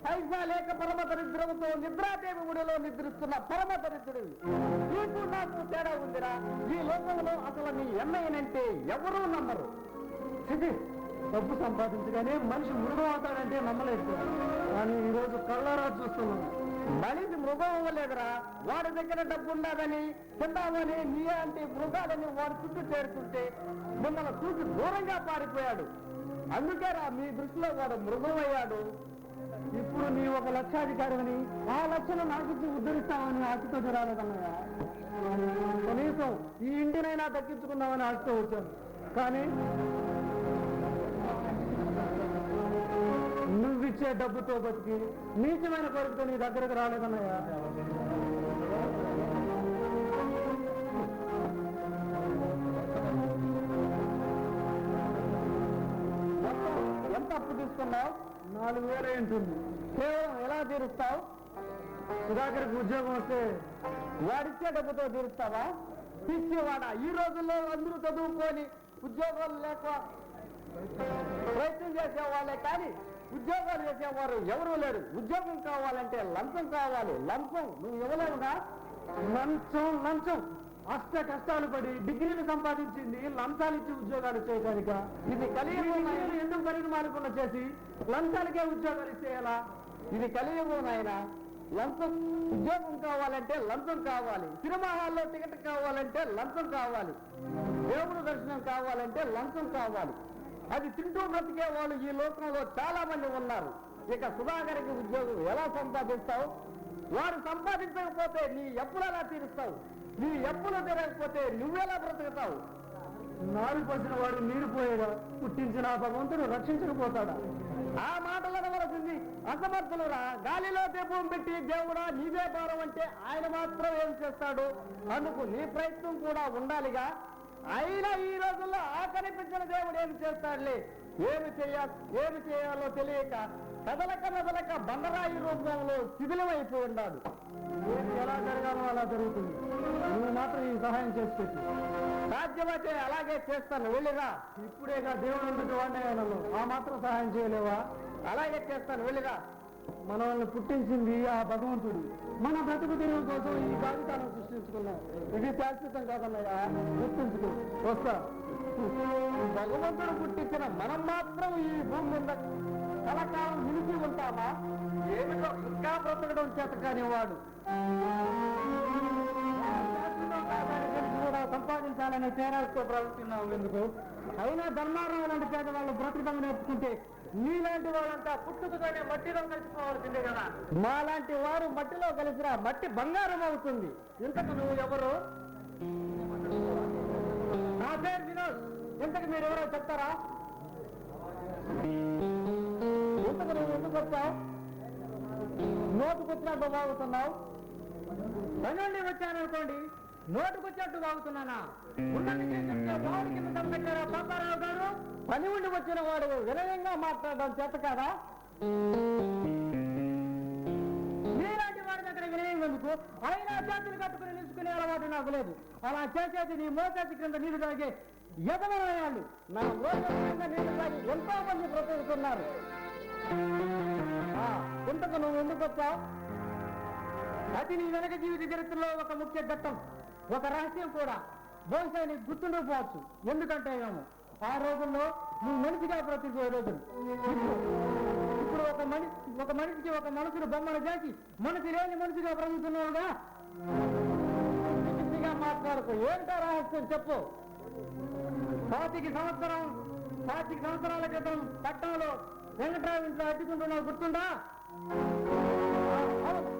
పైసా లేక పరమ దరిద్రంతో నిద్రాదేవి గుడిలో నిద్రిస్తున్న పరమ దరిద్రుడివి. నీకు నాకు తేడా ఉందిరా. ఈ లోకంలో అసలు నీ ఎన్నయ్యనంటే ఎవరూ నమ్మరు. డబ్బు సంపాదించగానే మనిషి మృగం అవుతాడంటే నమ్మలేదు, కానీ ఈరోజు కళ్ళారా చూస్తున్నాను. మనిషి మృగం అవ్వలేదురా. వాడి దగ్గర డబ్బు ఉండదని తిందామని నీ అంటే మృగాలని వాడి చుట్టూ చేరుతుంటే మిమ్మల్ని చూసి దూరంగా పారిపోయాడు. అందుకేరా మీ దృష్టిలో వాడు మృగం అయ్యాడు. ఇప్పుడు నీ ఒక లక్షాధికారిని ఆ లక్షలు నాకిచ్చి ఉద్ధరిస్తామని ఆశతో రాలేదన్నయ్యా. కనీసం ఈ ఇంటినైనా దక్కించుకుందామని ఆశతో వచ్చాను, కానీ నువ్విచ్చే డబ్బుతో బతికి నీచమైన కోరికతో నీ దగ్గరకు రాలేదన్నయ్యా. ఎంత అప్పు తీసుకున్నావు? 4,000 ఉంటుంది. కేవలం ఎలా తీరుస్తావు? సుధాకర్కి ఉద్యోగం వస్తే వాడిచ్చే డబ్బుతో తీరుస్తావా? పిచ్చివాడా, ఈ రోజుల్లో అందరూ చదువుకొని ఉద్యోగాలు లేక ప్రయత్నం చేసేవాళ్ళే కానీ ఉద్యోగాలు చేసేవారు ఎవరూ లేరు. ఉద్యోగం కావాలంటే లంచం కావాలి. లంచం నువ్వు ఇవ్వలేవుగా? లంచం అష్ట కష్టాలు పడి డిగ్రీలు సంపాదించింది లంచాలు ఇచ్చి ఉద్యోగాలు చేయడానిక? ఇది కలియుగం. ఎందుకు పనికి మాలకుండా చేసి లంచాలకే ఉద్యోగాలు ఇచ్చేయాలా? ఇది కలియుగం నాయన. లంచం ఉద్యోగం కావాలంటే లంచం కావాలి. సినిమా హాల్లో టికెట్ కావాలంటే లంచం కావాలి. దేవుడు దర్శనం కావాలంటే లంచం కావాలి. అది తింటూ బ్రతికే వాళ్ళు ఈ లోకంలో చాలా మంది ఉన్నారు. ఇక సుధాకర్కి ఉద్యోగం ఎలా సంపాదిస్తావు? వారు సంపాదించకపోతే నీ ఎప్పుడు ఎలా తీరుస్తావు? నీ ఎప్పుడు తిరగకపోతే నువ్వెలా బ్రతుకుతావు? నారు పోసిన వాడు నీరు పోయేదా? పుట్టించిన భగవంతుడు రక్షించకపోతాడా? ఆ మాటలు అనవలసింది అసమర్థులురా. గాలిలో దీపం పెట్టి దేవుడా నీవే భారం అంటే ఆయన మాత్రం ఏం చేస్తాడు? అందుకు నీ ప్రయత్నం కూడా ఉండాలిగా. అయినా ఈ రోజుల్లో ఆ కనిపించిన దేవుడు ఏమి చేస్తాడులే. ఏమి చేయాలో తెలియక కదలక బండరాయి రూపంలో శిథిలమైపోయి ఉన్నాడు. ఏది ఎలా జరగాలో అలా జరుగుతుంది. నువ్వు మాత్రం ఈ సహాయం చేసి పెట్టు. సాధ్యమైతే అలాగే చేస్తాను, వెళ్ళిరా. ఇప్పుడేగా దేవుడు ఉంటుంది వాడినలో ఆ మాత్రం సహాయం చేయలేవా? అలాగే చేస్తాను, వెళ్ళిరా. మనల్ని పుట్టించింది ఆ భగవంతుడు. మన బ్రతుకు తెరువు కోసం ఈ జాబితాను సృష్టించుకున్నాం. ఇది శాశ్వతం కాదన్నయ్యా, గుర్తించుకో. వస్తా. భగవంతుడు పుట్టించిన మనం మాత్రం ఈ భూమి మీద కలకాలం నిలిచి ఉంటామా? ఏమిటో ఇంకా బ్రతకడం చేత కాని వాడు. కూడా సంపాదించాలనే తేరాలతో ప్రవర్తిస్తున్నావు ఎందుకు? అయినా ధర్మారావు లాంటి పేదవాళ్ళు బ్రతకడం నేర్చుకుంటే నీలాంటి వాళ్ళంతా పుట్టుకతోనే మట్టిలో కలిసిపోవాల్సిందే కదా. మాలాంటి వారు మట్టిలో కలిసిరా మట్టి బంగారం అవుతుంది. ఇంతకు నువ్వు ఎవరు? నా పేరు వినోద్. ఇంతకు మీరు ఎవరో చెప్తారా? ఇంతకు నువ్వు ఎందుకు వచ్చావు? నోటుకొచ్చినట్టు బాగుతున్నావు. పని నుండి వచ్చాననుకోండి, నోటుకొచ్చినట్టు బాగుతున్నానా? ఉన్నది చెప్తే బావుడి కింద తప్పట్టారా పాపారావు గారు? పని ఉండి వచ్చిన వాడు వినయంగా మాట్లాడడం చేత కాదా? నీలాంటి వాడి దగ్గర వినయం ఎందుకు? అయినా చేతులు కట్టుకుని నిలుచుకునే అలవాటు నాకు లేదు. అలా చేసేది నీ మోచేతి క్రింద నీళ్లు తాగే యజమానులు. నా మోచేతి కింద నీళ్లు తాగి ఎంతో మంది బ్రతుకుతున్నారు. ఇంతకు నువ్వు ఎందుకు వచ్చావు? అది నీ వెనక జీవిత చరిత్రలో ఒక ముఖ్య ఘట్టం, ఒక రహస్యం కూడా. బహుశా నీకు గుర్తుండకపోవచ్చు. ఎందుకంటే ఏమో ఆ రోజుల్లో నువ్వు మనిషిగా బ్రతికే రోజులు. ఇప్పుడు ఒక మనిషికి ఒక మనసును బొమ్మను చేసి మనిషి లేని మనిషిగా బ్రతుకుతున్నావుగా. మాట్లాడు. వరకు ఏంటో రహస్యం చెప్పు. 25 సంవత్సరాల క్రితం పట్టణంలో వెంకట్రావు ఇంట్లో అడ్డుకుంటున్నావు, గుర్తుందా?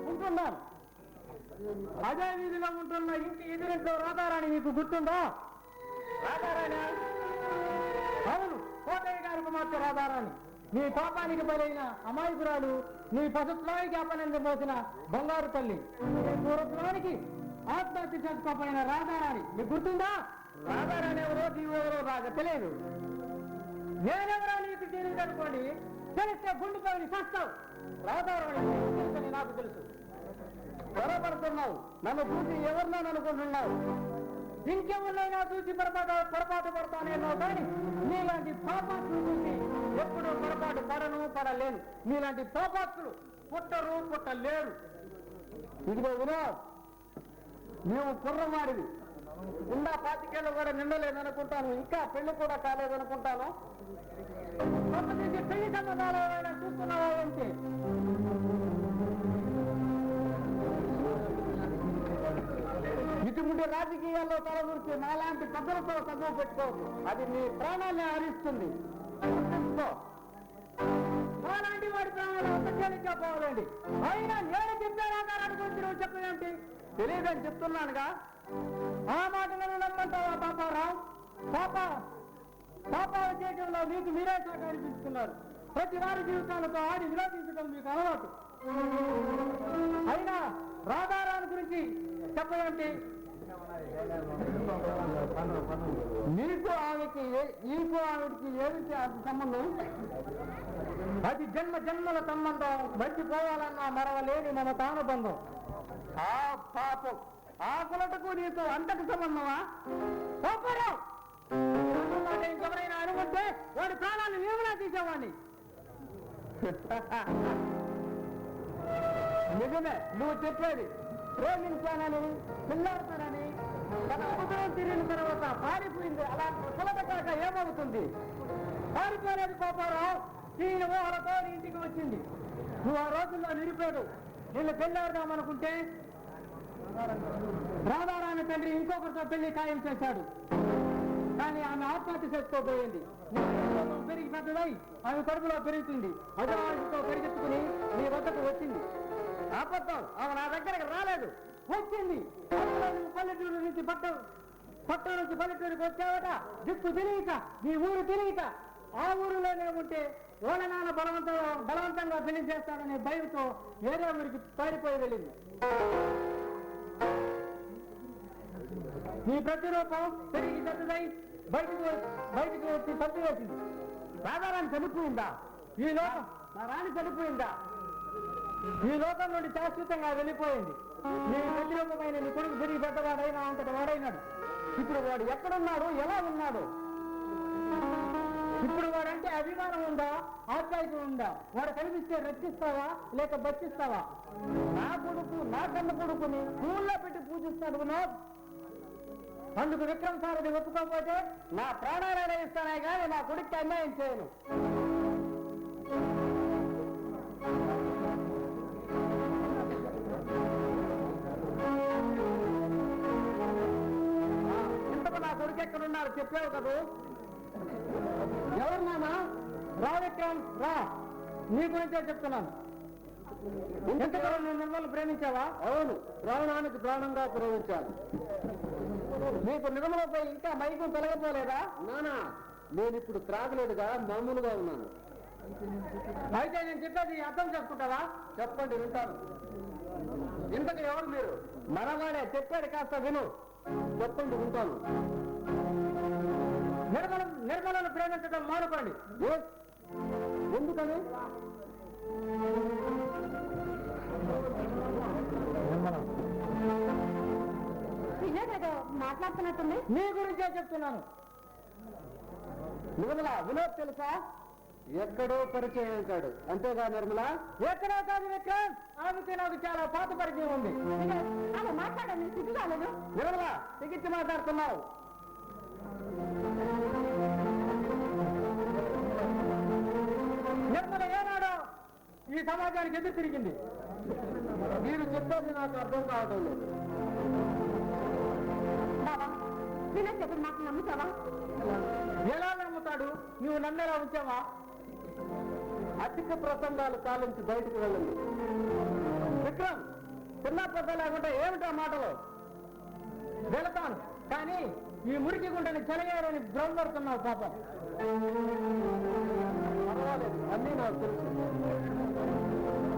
ఉంటున్నాను. అదే వీధిలో ఉంటున్న ఇంటి ఎదురింట్లో రాధారాణి నీకు గుర్తుందా? రాధారాణి? అవును, కోటయ్య గారి కుమార్తె రాధారాణి. నీ పాపానికి బలైన అమాయకురాలు, నీ పశుత్వానికి అపనంద మోసిన బంగారు తల్లి, నీ పూర్వత్వానికి ఆత్మహత్య చేసుకోపోయిన రాధారాణి నీకు గుర్తుందా? రాధారాణి ఎవరో నీవెవరో రాగా తెలియదు. నేనెవరో నీకు తెలియదు అనుకోండి, తెలిస్తే గుండు పగిలి సస్తావు. రాధారాణి తెలుసని నాకు తెలుసు. పొరపడుతున్నావు, నన్ను చూసి ఎవరినో అనుకుంటున్నావు. ఇంకెవరినైనా చూసి పొరపాటు పడతానేమో కానీ నీలాంటి పాపాత్తులు చూసి ఎప్పుడు పొరపాటు పడలేను. నీలాంటి పాపాత్తులు పుట్టలేరు. ఇదిగో వినోద్, నీవు కుర్రమాడివి, ఉండా 25 కూడా నిండలేదనుకుంటాను, ఇంకా పెళ్లి కూడా కాలేదనుకుంటాను. పెళ్లి సంబంధాలు ఏమైనా చూస్తున్నావా అంటే ఇటువంటి రాజకీయాల్లో తలదూర్చి నాలాంటి పెద్దలతో చదువు పెట్టుకోవచ్చు. అది నీ ప్రాణాన్ని హరిస్తుంది. నాలాంటి వాడి ప్రాణాలు అంత తేలిగ్గా పోవాలండి. అయినా నేను చెప్పే రాధారాణి గురించి నువ్వు చెప్పేదేంటి? తెలియదని చెప్తున్నానుగా. ఆ మాటలను నమ్మంటావా పాపారావు? పాపాలు చేయడంలో మీకు మీరే సహకరించుకున్నారు. ప్రతి వారి జీవితాలతో ఆడి విరోధించడం మీకు అలవాటు. అయినా రాధారాణి గురించి చెప్పేంటి? నీకు ఆమెకి ఏమిటి అంత సంబంధం? అది జన్మల సంబంధం. మర్చిపోవాలన్నా మరవలేని మన తానుబంధం. ఆ పాపం, ఆ కులటకు నీకు అంతకు సంబంధమా? పాపారావు, ఇంకెవరైనా అనుకుంటే వాడి ప్రాణాన్ని నీవులా తీసేవాడిని. నిజమే నువ్వు చెప్పేది. ప్రేమించానని, పిల్లాడతానని తన అవసరం తిరిగిన తర్వాత పారిపోయింది. అలాంటి కులబట్టాక ఏమవుతుంది? పారిపోలేదు పాపారావు. తీరిన ఊహలతో నీ ఇంటికి వచ్చింది. నువ్వు ఆ రోజుల్లో నిలిపాడు. నిన్ను పెళ్ళాడదామనుకుంటే రాధారాణి తండ్రి ఇంకొకరితో పెళ్లి ఖాయం చేశాడు. కానీ ఆమె ఆత్మహత్య చేసుకోబోయింది. పెరిగి పెద్దదై ఆమె కడుపులో పెరుగుతుంది. అజాతో పెరిగెత్తుకుని నీ వద్దకు వచ్చింది. అబద్ధం, ఆమె నా దగ్గరకు రాలేదు. వచ్చింది. పల్లెటూరు నుంచి పట్టణం నుంచి పల్లెటూరుకి వచ్చావట. దిక్కు తెలియక, నీ ఊరు తెలియక ఆ ఊరిలోనే ఉంటే ఓళ్ళ నాన్న బలవంతంగా పెళ్లి చేస్తాడనే భయంతో వేరే ఊరికి పారిపోయి వెళ్ళింది. నీ ప్రతిరూపం పెరిగి పెద్దదై బయటికి వచ్చి సర్ది వేసింది. రాధారాణి చనిపోయిందా? ఈ లోకం నా రాణి చనిపోయిందా? ఈ లోకం నుండి శాశ్వతంగా వెళ్ళిపోయింది. నీ ప్రతిరూపమైన నీ కొడుకు పెరిగి పెద్దవాడైనా అంతటి వాడైనాడు. ఇప్పుడు వాడు ఎక్కడున్నాడు, ఎలా ఉన్నాడు? ఇప్పుడు వాడంటే అభిమానం ఉందా, ఆప్యాయత ఉందా? వాడు కనిపిస్తే రక్షిస్తావా లేక బచ్చిస్తావా? నా కొడుకు, నా కన్న కొడుకుని స్కూల్లో పెట్టి పూజిస్తాడు వినోద్. అందుకు విక్రమ్ సారథి ఒప్పుకోకపోతే నా ప్రాణాలైనా ఇస్తానే కానీ నా కొడుక్కి అన్యాయం చేయను. ఇంతకు నా కొడుకు ఎక్కడున్నారు చెప్పావు కదా? ఎవరు నాన్న? రా విక్రమ్ రా, నీ గురించే చెప్తున్నాను. ఎంతగా నువ్వు నిర్మలను ప్రేమించావా? అవును, ప్రాణానికి ప్రాణంగా ప్రేమించాను. నీకు నిర్మలపై ఇంకా మైకం తొలగిపోలేదా? నానా, నేను ఇప్పుడు త్రాగలేదుగా, మామూలుగా ఉన్నాను. అయితే నేను చెప్పేది అర్థం చేసుకుంటావా? చెప్పండి, వింటాను. ఇంతకు ఎవరు మీరు? మనవాడే, చెప్పాడు కాస్త విను. చెప్పండి, వింటాను. నిర్మలను ప్రేమించడం మానుకోండి. ఎందుకని? వినోదేదో మాట్లాడుతున్నట్టుంది. నీ గురించే చెప్తున్నాను. నిర్మల, వినోద్ తెలుసా? ఎక్కడో పరిచయం అవుతాడు, అంతేగా నిర్మల? ఎక్కడో కాదు విక్రమ్, ఆమెకి నాకు చాలా పాత పరిచయం ఉంది. అలా మాట్లాడాలి, సిగ్గు కాలేదు. నిర్మల, తెగించి మాట్లాడుతున్నావు. నిర్మల ఏనాడో ఈ సమాజానికి ఎదురు తిరిగింది. మీరు చెప్పేది నాకు అర్థం కావడం లేదు. నా చెప్పినా చెప్పిన నాకు నమ్ముతావా? ఎలా నమ్ముతాడు? నువ్వు నమ్మేలా ఉంచావా? అధిక ప్రసంగాలు కాలించి బయటకు వెళ్ళండి. విక్రమ్, చిన్న పెద్ద లేకుండా ఏమిటా మాటలు? వెళతాను, కానీ ఈ మురికి గుంటని చెలగారని భ్రమపడుతున్నావు పాపం. పర్వాలేదు, అన్నీ నాకు తెలుసు.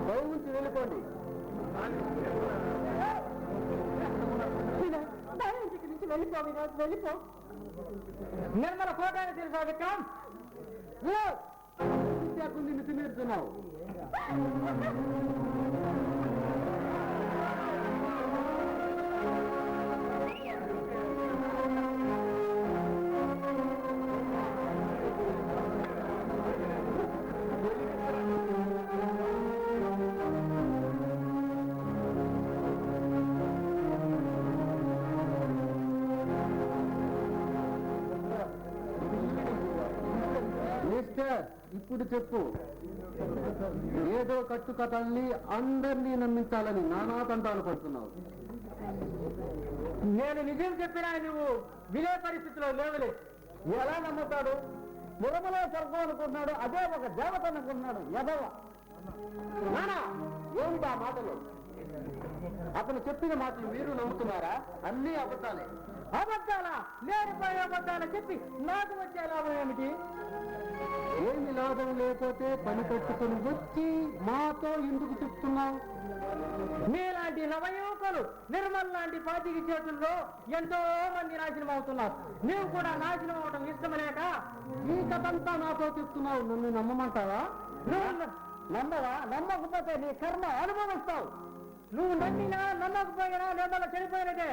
దయవుంచి వెళ్ళిపోండి. ఇంటికి నుంచి వెళ్ళిపో వినోద్, వెళ్ళిపో. నిర్మల కోటాన్ని తెలుసా విక్రమ్? నిన్ను మితిమీరుతున్నావు. ఇప్పుడు చెప్పు, ఏదో కట్టుకథల్ని అందరినీ నమ్మించాలని నానా తంటాలు పడుతున్నావు. నేను నిజం చెప్పినా నువ్వు వినే పరిస్థితిలో లేవులే. ఎలా నమ్ముతాడు? నిర్మలో స్వర్గం అనుకుంటున్నాడు, అదే ఒక దేవత అనుకుంటున్నాడు. ఎదవ నానా, ఏమిటి ఆ మాటలు? అతను చెప్పిన మాటలు మీరు నమ్ముతున్నారా? అన్నీ అబద్ధాలే. అబద్ధాలా? లేనిపోయే అబద్ధాలు చెప్పి నాకు వచ్చే లాభం ఏమిటి? ఏమి లాభం లేకపోతే పని పెట్టుకుని వచ్చి మాతో ఎందుకు చెప్తున్నావు? మీలాంటి నవయువకులు నిర్మల్ లాంటి పార్టీకి చేతుల్లో ఎంతో మంది నాశనం అవుతున్నారు. నీవు కూడా నాశనం అవడం ఇష్టం లేక ఈ కథంతా నాతో చెప్తున్నావు. నన్ను నమ్మమంటావా? నమ్మవా? నమ్మకపోతే నీ కర్మ అనుభవిస్తావు. నువ్వు నమ్మినా నమ్మకపోయినా నిర్మల చనిపోయినదే.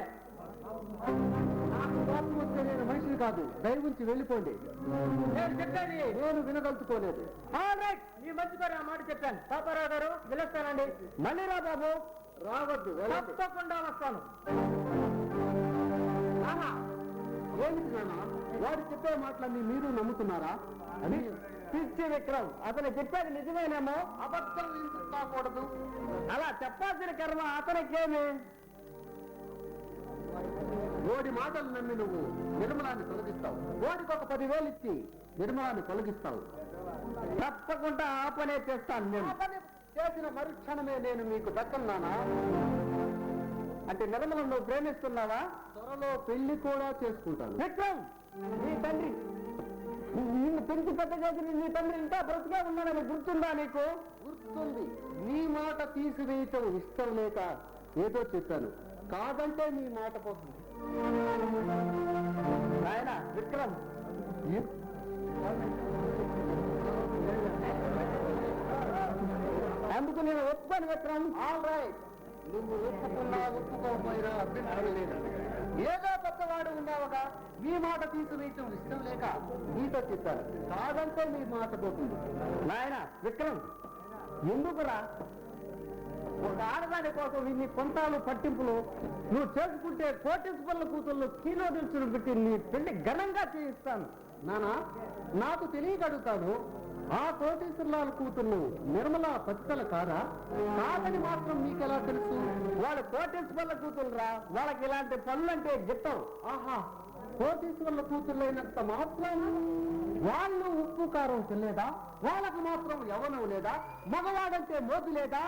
నాకు కోపం వస్తే నేను మనిషిని కాదు. దయవుంచి వెళ్ళిపోండి. నేను చెప్పేది నేను వినదలుచుకోలేదు. ఆల్రైట్, నీ మంచిగా ఆ మాట చెప్పాను. పాపారావు గారు వెళ్ళొస్తానండి. మళ్ళీ రా బాబు. రావద్దు, వెళ్ళండి. తప్పకుండా వస్తాను. నానా, ఏమిటి నానా? వాడు చెప్పే మాటలన్నీ మీరు నమ్ముతున్నారా? అని పిచ్చి విక్రమ్, అతను చెప్పేది నిజమేనేమో. అబద్ధం ఎందుకు కాకూడదు? అలా చెప్పాల్సిన కర్మ అతనికేమి? ఓడి మాటలు నమ్మి నువ్వు నిర్మలాన్ని తొలగిస్తావు. ఓడికి ఒక 10,000 ఇచ్చి నిర్మలాన్ని తొలగిస్తావు. తప్పకుండా ఆ పనే చేస్తాను నేను. ఆ పని చేసిన మరుక్షణమే నేను మీకు దక్కన్నానా? అంటే నిర్మల నువ్వు ప్రేమిస్తున్నావా? త్వరలో పెళ్లి కూడా చేసుకుంటాను. విక్రమ్, నీ తండ్రి నిన్ను పెంచి పెద్ద చేసి నీ తండ్రి ఇంకా బ్రతికే ఉన్నాడని గుర్తుందా నీకు? గుర్తుంది. నీ మాట తీసివేయటం ఇష్టం లేక ఏదో చెప్పాను. కాదంటే నీ మాట పోతుంది. ఆయన విక్రమ్, అందుకు నేను ఒప్పుకోను విక్రమ్. ఆల్ రైట్, నువ్వు ఒప్పుకున్నా ఒప్పుకోకపోయినా అభ్యంతరం లేదు. ఏదో కొత్తవాడు ఉన్నావుగా, నీ మాట తీసివేయటం ఇష్టం లేక నీతో చెప్పాను. కాదంటే నీ మాట పోతుంది. నాయన విక్రమ్, ఎందుకురా ఒక ఆడదాని కోసం ఇన్ని కొంతాలు పట్టింపులు? నువ్వు చేసుకుంటే కోటేశ్వర్ల కూతుళ్ళు కీలో నిల్చుని పెట్టి నీ పెళ్లి ఘనంగా చేయిస్తాను. నానా, నాకు తెలియగలుగుతాను. ఆ కోటేశ్వర్లాల కూతుర్లు నిర్మల పతితల కారా? కాదని మాత్రం మీకెలా తెలుసు? వాళ్ళు కోటేశ్వర్ల కూతురురా, వాళ్ళకి ఇలాంటి పనులంటే గిట్టం. ఆహా, కోటేశ్వర్ల కూతుర్లైనంత మాత్రం వాళ్ళు ఉప్పు కారం తినలేదా? వాళ్ళకు మాత్రం యవ్వనం లేదా? మగవాడంటే మోజు లేదా?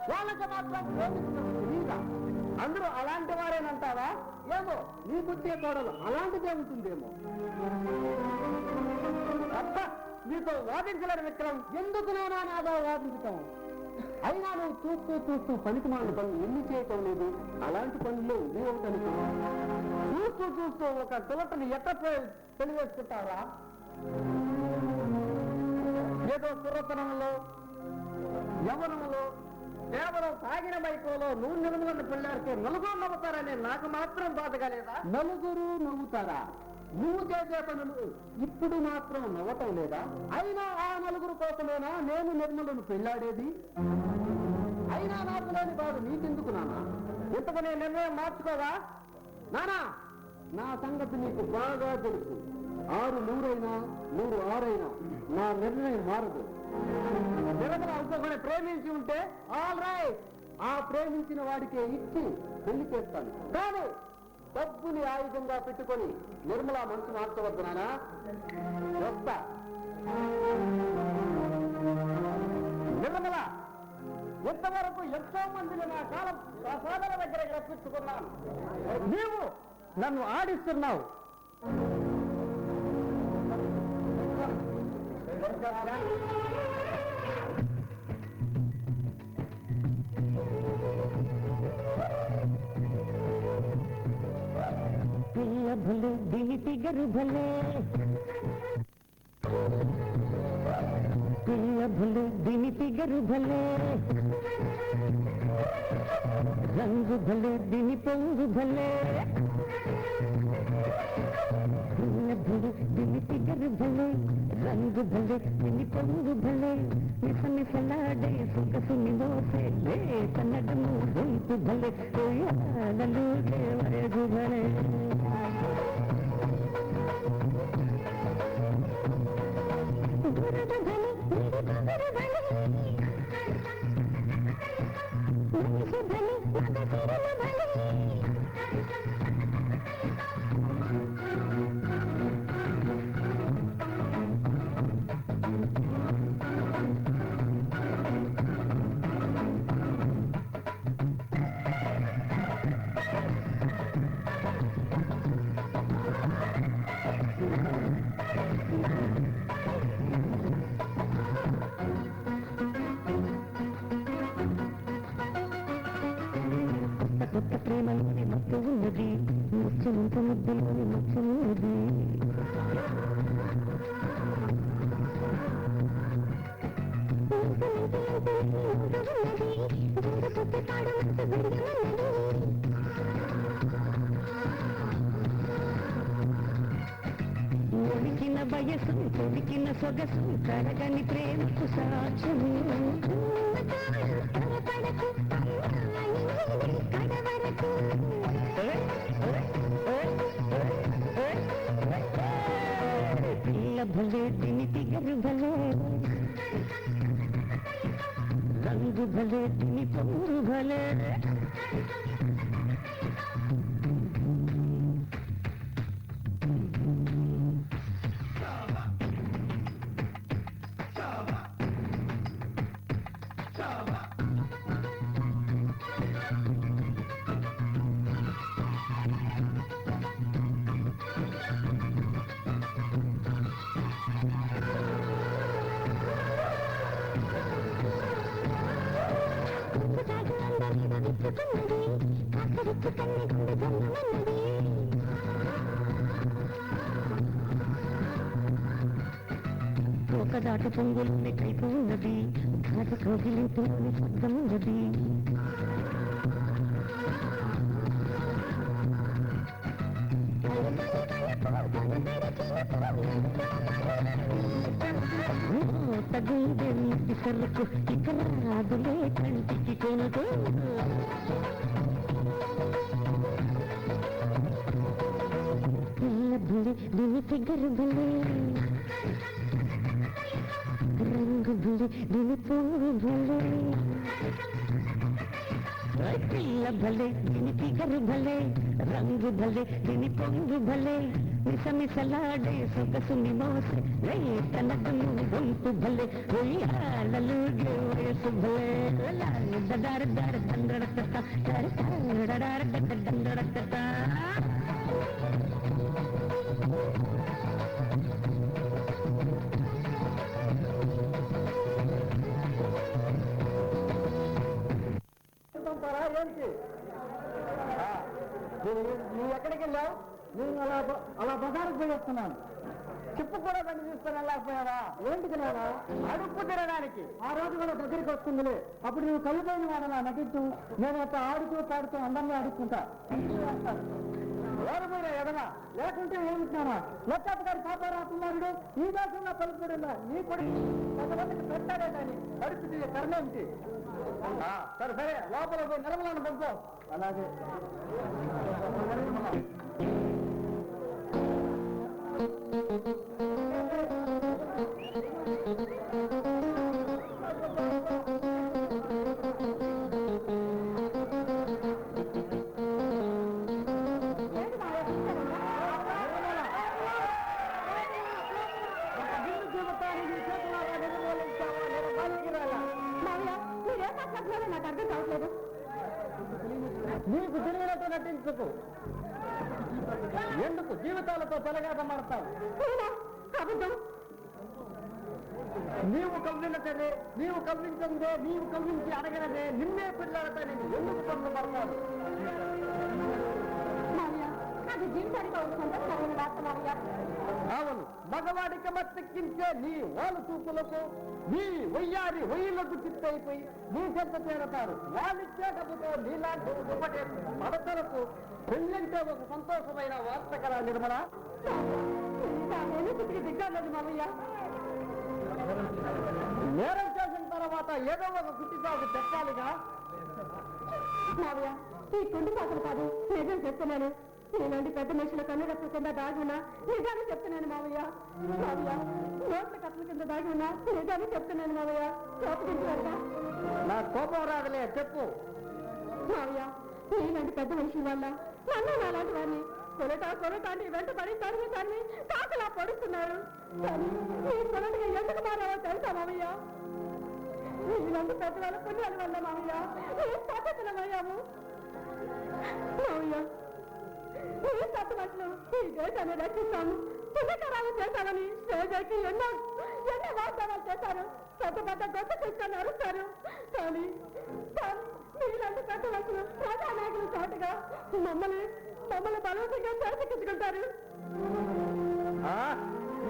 వాళ్ళకి మాత్రం ప్రేమించడం తెలీదా? అందరూ అలాంటి వారేనంటావా? ఏమో, నీకొచ్చే కోడలు అలాంటిదే ఉంటుందేమో. అబ్బా, నీతో వాదించలేరు విక్రమ్. ఎందుకు నానా నాదో వాదించటం? అయినా నువ్వు చూస్తూ పనికి మాలిన పనులు ఎన్ని చేయటం లేదు. అలాంటి పనుల్లో ఇది ఒకటనుకో. చూస్తూ ఒక తులటని ఎట్ట పెళ్లి చేసుకుంటారా? ఏదో కుర్రతనంలో యవనంలో కేవలం తాగిన బైకోలో నువ్వు నిర్మలను పెళ్ళారితే నలుగురు నవ్వుతారని నాకు మాత్రం బాధగా లేదా? నలుగురు నవ్వుతారా? నువ్వు చేసే పనులు ఇప్పుడు మాత్రం నవ్వటం లేదా? అయినా ఆ నలుగురు కోసమేనా నేను నిర్మలను పెళ్ళాడేది? అయినా నాకు లేని బాధ నీకెందుకు నానా? ఇంతకు నీ నిర్ణయం మార్చుకోవా? నానా, నా సంగతి నీకు బాగా తెలుసు. 6 100 100 6 నా నిర్ణయం మారదు. నిర్మల ఇంకొకరిని ప్రేమించి ఉంటే ఆల్ రైట్, ఆ ప్రేమించిన వాడికే ఇచ్చి పెళ్లి చేస్తాను. కానీ డబ్బుని ఆయుధంగా పెట్టుకొని నిర్మలా మనసు మార్చవద్దు నానా. వస్తా. నిర్మల, ఇంతవరకు ఎంతో మందిని నా కాలం ప్రసాదాల దగ్గర రప్పించుకున్నాను. నీవు నన్ను ఆడిస్తున్నావు. పిల్ల భలే దిని తిగరు భలే, పిల్ల భలే దిని తిగరు భలే, రంగు భలే దిని పొంగు భలే, పిల్ల భలే దిని తిగరు భలే, రంగు భలే దిని పొంగు భలే, మిస మిసలాడే సొగసుని మోసే కన్నడము గొంతు భలే, కొయ్యాలూగే వరగు భలే. కొత్త ప్రేమలోని మత్తు ఉన్నది, ముచ్చంత ముద్దలోని మచ్చు ఉన్నది. ఒలికిన వయసు తొలికిన సొగసు కరగని ప్రేమకు సాక్ష్యము. పిల్ల భలే దిని తిగరు భలే, రంగు భలే దిని పొంగు భలే, ఒకదాట పొంగులోని కైపు ఉన్నది, కాట కోగిలింపులోని శబ్దం ఉన్నది. తగుండే నీటి సరుకు ఇక రాదులే కంటికి కొనుగో. పిల్ల భలే దిని తిగరు భలే, రంగు భలే దిని పొంగు భలే, పిల్ల భలే దిని తిగరు భలే, రంగు భలే దిని పొంగు భలే, మిస మిసలాడే సొగసుని మోసే కన్నడము గొంతు భలే, కొయ్యాలూగే వయసు భలే. దడార దార దండడకట దడార దండడకట. ఏంటి నువ్వు ఎక్కడికి వెళ్ళావు? నేను అలా బజారుకు పోయి వస్తున్నాను. చెప్పు కూడా బండి తీసుకొని వెళ్ళకపోయావా? ఏంటికి నానా? అడుక్కు తినడానికి. ఆ రోజు కూడా దగ్గరికి వస్తుందిలే, అప్పుడు నువ్వు కలిపోయిన వాడనా నటించు. నేను అట్లా ఆడుతూ పాడుతూ అందరినీ అడుక్కుంటా. ఓడిపోయినా ఎడగా లేకుంటే ఏమిస్తున్నానా? లక్షాప గారి పాపారాకుమారుడు ఈ దేశంలో పలుకుడున్నా నీ కొడుకు కొంతమందికి పెట్టాడే కానీ పరిస్థితి కర్మేంటి? సరే సరే, లోపల పోయి నిర్మలను పంపు. అలాగే. నటించుకు. ఎందుకు జీవితాలతో పెరగాటమాడతావు? అబద్ధం. నీవు కవ్వినదే, నీవు కవ్వించదే, నీవు కవ్వించి అడగనదే నిన్నే పిల్లలతో నేను ఎందుకు పొందబడతాను? అది జీవితానికి ఒక సంతోషమైన వార్త మావయ్య. అవును, మగవాడికి మత్తెక్కించే నీ వాళ్ళు చూపులకు, నీ వయ్యారి వయ్యులకు చిత్తైపోయి నీ చెత్త చేరతారు. వాళ్ళిచ్చే డబ్బుతో నీలాంటి దుప్పటి మడతలకు పెళ్ళంటే ఒక సంతోషమైన వార్త కదా నిర్మల. దిగ్గలేదు మావయ్య. నేరం చేసిన తర్వాత ఏదో ఒక కుట్టి సాగు చెప్పాలిగా. మావయ్య, ఈ కుండి పాటలు కాదు, నిజం చెప్తున్నాను. నేనండి పెద్ద మనుషుల కన్ను కట్టల కింద దాగి ఉన్నా నిజాన్ని చెప్తున్నాను మావయ్య. మావయ్య, నోట్ల కట్టల కింద దాగి ఉన్నా నిజాన్ని చెప్తున్నాను మావయ్య. కోపగించాక నా కోపం రాదులే, చెప్పు. మావయ్య, నేనండి పెద్ద మనుషుల వల్ల నన్ను నాలాంటి వారిని కొలట అంటే వెంట పడి తరిమి కాకలా పొడుస్తున్నారు. కానీ ఈ కొలటగా ఎందుకు మారావో తెలుసా మావయ్య? నేనందు పెద్దవాళ్ళ పుణ్యాల వల్ల మావయ్య ఏ పద్ధతులమయ్యాము. మావయ్య, ఈ సత్తుమట్లు ఈ దేశాన్ని రక్షిస్తాము, పుణ్యకరాలు చేశారని స్టేజీకి ఎన్నో వాగ్దానాలు చేశారు. పెద్ద పెద్ద గొప్ప తీసుకొని అరుస్తారు. కానీ మీరంతా పెద్ద మనుషులు ప్రజానాయకులు చాటుగా మమ్మల్ని బలవంతంగా చేర్చుకుంటారు.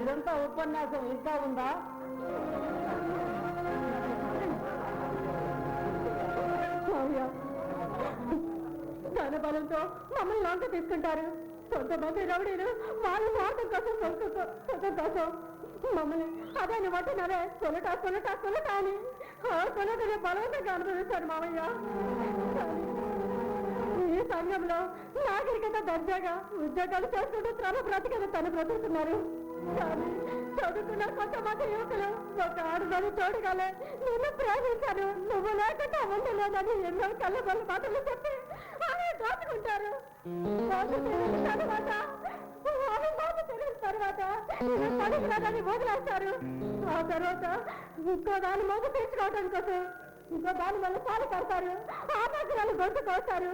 ఇదంతా ఉపన్యాసం ఇంకా ఉందా? ధన బలంతో మమ్మల్ని లాంక తీసుకుంటారు. కొంతమంది రౌడీలు వాళ్ళ స్వార్థం కోసం మమ్మల్ని అదే వట్టినవే కొలట అని ఆ కొలటని బలవంతంగా అనుభవిస్తారు మావయ్య. ఈ సంఘంలో నాగరికత దర్జాగా ఉద్యోగాలు చేసుకుంటూ తన బ్రతికని తను బ్రతుకుతున్నారు. కానీ చదువుకున్న కొంతమంది యువకులు ఒక ఆడుదని తోడుగాలే నిన్ను ప్రేమించాను, నువ్వు లేకుండా ఉండలేదని ఎన్నో కళ్ళబొల్ల మాటలు చెప్పి అని దాచుకుంటారు. తర్వాత పనికిరాదని వదిలేస్తారు. ఆ తర్వాత ఇంకో దాని మొగ్గు తీర్చుకోవడం కోసం ఇంకో దాని వల్ల పాలు కడతారు. ఆ పక్కన గొంతు కోస్తారు.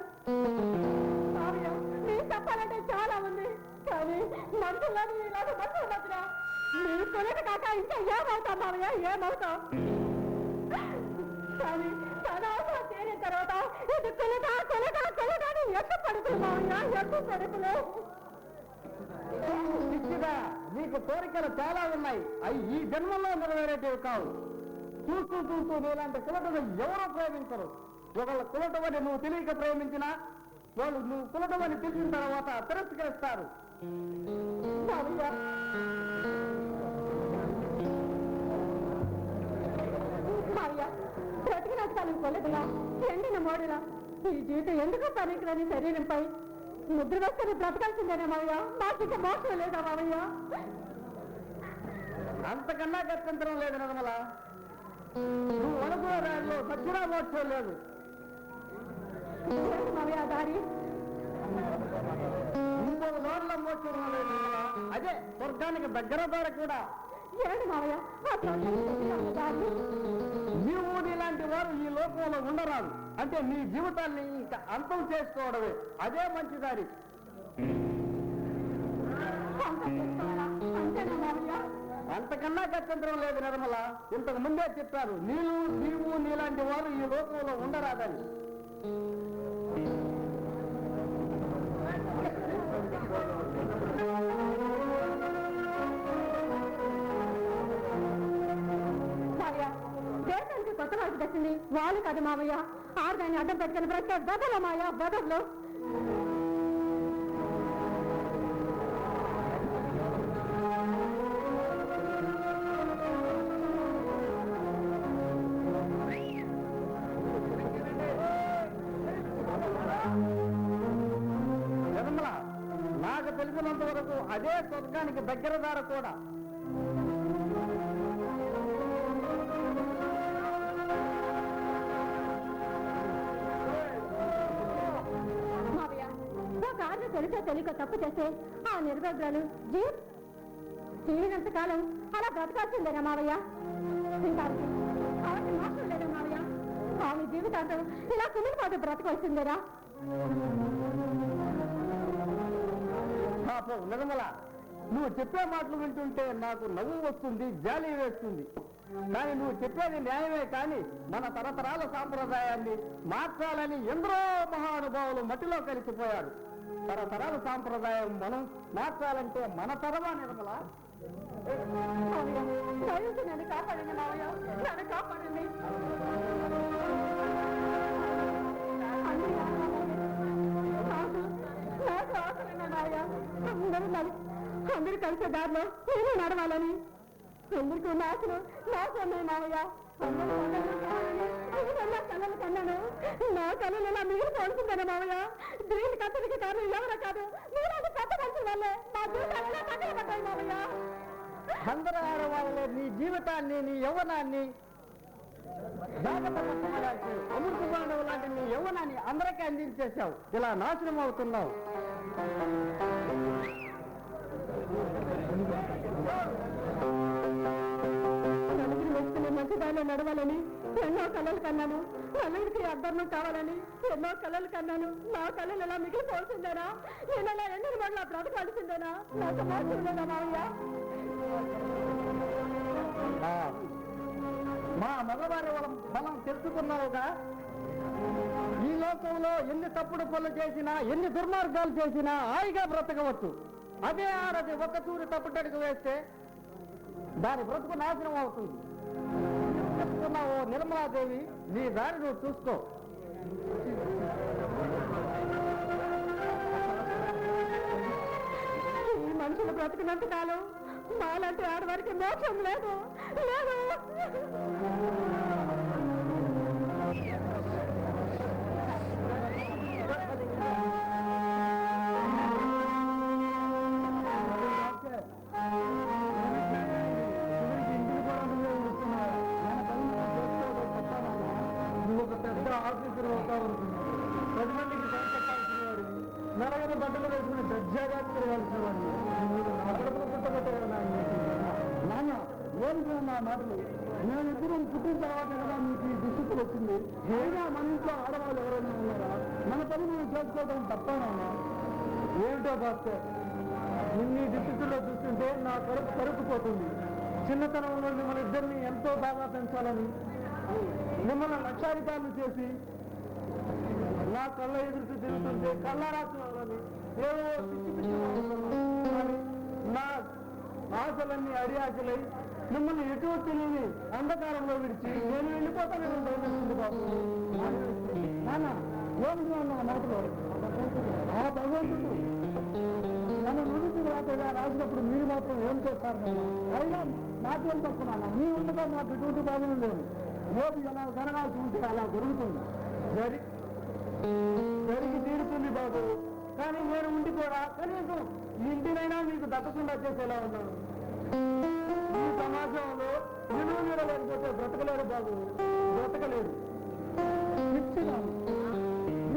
నేను చెప్పాలంటే చాలా ఉంది, కానీ మనుషుల్లోని ఇలాంటి మనుషుల మధ్య నీ కొలట కాక ఇంకా ఏమవుతాం మావయ్య, ఏమవుతాం? కానీ తన అవసరం చేరిన తర్వాత ఇది కొలట అని ఎక్కువ పడుకులు మావయ్య, ఎక్కువ పడుకులు. నీకు కోరికలు చాలా ఉన్నాయి, అవి ఈ జన్మలో నెరవేరేటివి కావు. చూస్తూ నీలాంటి కులటను ఎవరో ప్రేమించరు. ఒకళ్ళ కులటమని నువ్వు తెలియక ప్రేమించినా వాళ్ళు నువ్వు కులటమని తెలిసిన తర్వాత తిరస్కరిస్తారు. బ్రతికినట్టు కొలదులా ఎండిన మోడులా ఈ జీవితం ఎందుకు పనికిరని శరీరంపై ముద్ర వేసుకుని బ్రతకాల్సిందేనా మావయ్య? మాకు మోసం లేదా మావయ్య? అంతకన్నా గత్యంతరం లేదు నిర్మల. నువ్వు అనుకున్న దారిలో సత్యనా మోక్షం లేదు మావయ్య. దారి ఇంకొక నోట్ల మోక్షం లేదు నిర్మల. అదే స్వర్గానికి దగ్గర దారి కూడా. ఏంటి మావయ్య దారి? నీవు నీలాంటి వారు ఈ లోకంలో ఉండరాదు. అంటే నీ జీవితాన్ని ఇంకా అంతం చేసుకోవడమే అదే మంచి దారి. అంతకన్నా గత్యంతరం లేదు నిర్మల. ఇంతకు ముందే చెప్పారు, నీవు నీలాంటి వారు ఈ లోకంలో ఉండరాదని. దేశానికి కొత్త వారికి తెచ్చింది వాళ్ళు కాదు మావయ్య. ఆరుదాన్ని అడ్డం పెట్టుకుని బ్రతికే బదల మాయ బదలు. నిర్మల, నాకు తెలిసినంత వరకు అదే స్వర్గానికి దగ్గర దార కూడా. తెలిసే తెలియక తప్పు చేస్తే ఆ నిర్భద్రాలు జీవినంత కాలం అలా బ్రతకాల్సిందేనా మావయ్య? ఇంకా ఆమె మోసం లేదా మావయ్య? ఆమె జీవితాంతం ఇలా కుమిలిపోతే బ్రతకాల్సిందేనా? పాపం నిర్మల, నువ్వు చెప్పే మాటలు వింటుంటే నాకు నవ్వు వస్తుంది, జాలి వేస్తుంది. కానీ నువ్వు చెప్పేది న్యాయమే. కానీ మన తరతరాల సాంప్రదాయాన్ని మార్చాలని ఎందరో మహానుభావులు మట్టిలో కలిసిపోయారు. తరతరాల సాంప్రదాయం మనం మార్చాలంటే మన తరమా నిర్మల? నన్ను కాపాడండి మావయ్య, నన్ను కాపాడండి. అందరూ కలిసే దారిలో నేను నడవాలని అందరికీ నాకున్నాయి మావయ్య. కళలు కన్నాను, నా కళలు ఇలా మీరు పడుతుంటాను మావయ్య. దీని కథలకి కారణం ఎవరో కాదు, మీరు అది కథ కలిసిన వాళ్ళే మా జీవితాలు కథలు పడ్డాయి మావయ్య. అందరూ ఆడవాళ్ళే నీ జీవితాన్ని, నీ యవ్వనాన్ని, అమృత పాండవు లాంటి నీ యవ్వనాన్ని అందరికీ అందించేశావు. ఇలా నాశనం అవుతున్నావు. మంచి దారిలో నడవాలని ఎన్నో కళలు కన్నాను. నలుగురికి అర్థం కావాలని ఎన్నో కళలు కన్నాను. నా కళలు ఎలా మిగిలిపోవాల్సిందేనా? నేను అలా ఎన్ని మండల బ్రతకాల్సిందేనా? నాకు మోసందేనా మావయ్య? మా మగవారి బలం తెలుసుకున్నావుగా. ఈ లోకంలో ఎన్ని తప్పుడు పనులు చేసినా, ఎన్ని దుర్మార్గాలు చేసినా హాయిగా బ్రతకవచ్చు. అదే ఆడది ఒక్క తూరి తప్పుటడుగు వేస్తే దాని బ్రతుకు నాశనం అవుతుంది. చెప్తున్నావు నిర్మలాదేవి, నీ దారి నువ్వు చూసుకో. ఈ మనుషులు బ్రతికినంత కాలం మాలాంటి ఆడవారికి మోక్షం లేదు లేదు. ఆఫీసర్ అవుతా ఉంటుంది. 10 మందికి పెట్టాల్సిన వాడు, నలగని బట్టలు వేసుకుని దర్జాగా తిరగాల్సిన వాడిని నాన్న ఏంటి నా మాటలు? మేమిద్దరం పుట్టిన తర్వాత కదా మీకు ఈ దుస్థితులు వచ్చింది. అయినా మన ఇంట్లో ఆడవాళ్ళు ఎవరైనా ఉన్నారా? మన పని మనం చేసుకోవడం తప్పనా? ఏమిటో భాస్కర్, ఇన్ని దుస్థితుల్లో చూస్తుంటే నా కడుపు కరుక్కుపోతుంది. చిన్నతనంలో మిమ్మల్ని ఇద్దరిని ఎంతో బాగా పెంచాలని, మిమ్మల్ని లక్షాధికారులు చేసి నా కళ్ళ ఎదురు తిరుగుతుంటే కళ్ళారా చూడాలని ఏవో పిచ్చి పిచ్చి కానీ నా ఆశలన్నీ అడియాశలై మిమ్మల్ని ఎటు తెలియని అంధకారంలో విడిచి నేను వెళ్ళిపోతానని భయపడుతుంది బాబు. నాన్న ఏమిటి అన్న మాటలు? ఆ భగవంతుడు మన నుడికి రాతగా రాసినప్పుడు మీరు మాత్రం ఏం చేస్తారు? అయినా నాకేం తప్పున్నాను. మీ ఉండగా నాకు ఎటువంటి బాధలు లేదు. రేపు ఎలా జరగాల్సి ఉంటే అలా జరుగుతుంది. జరిగి తీరుతుంది బాబు. కానీ నేను ఉండి కూడా కనీసం ఈ ఇంటినైనా మీకు దక్కకుండా చేసేలా ఉన్నాను. ఈ సమాజంలో విలువ లేకపోతే బ్రతకలేరు బాబు, బ్రతకలేరు.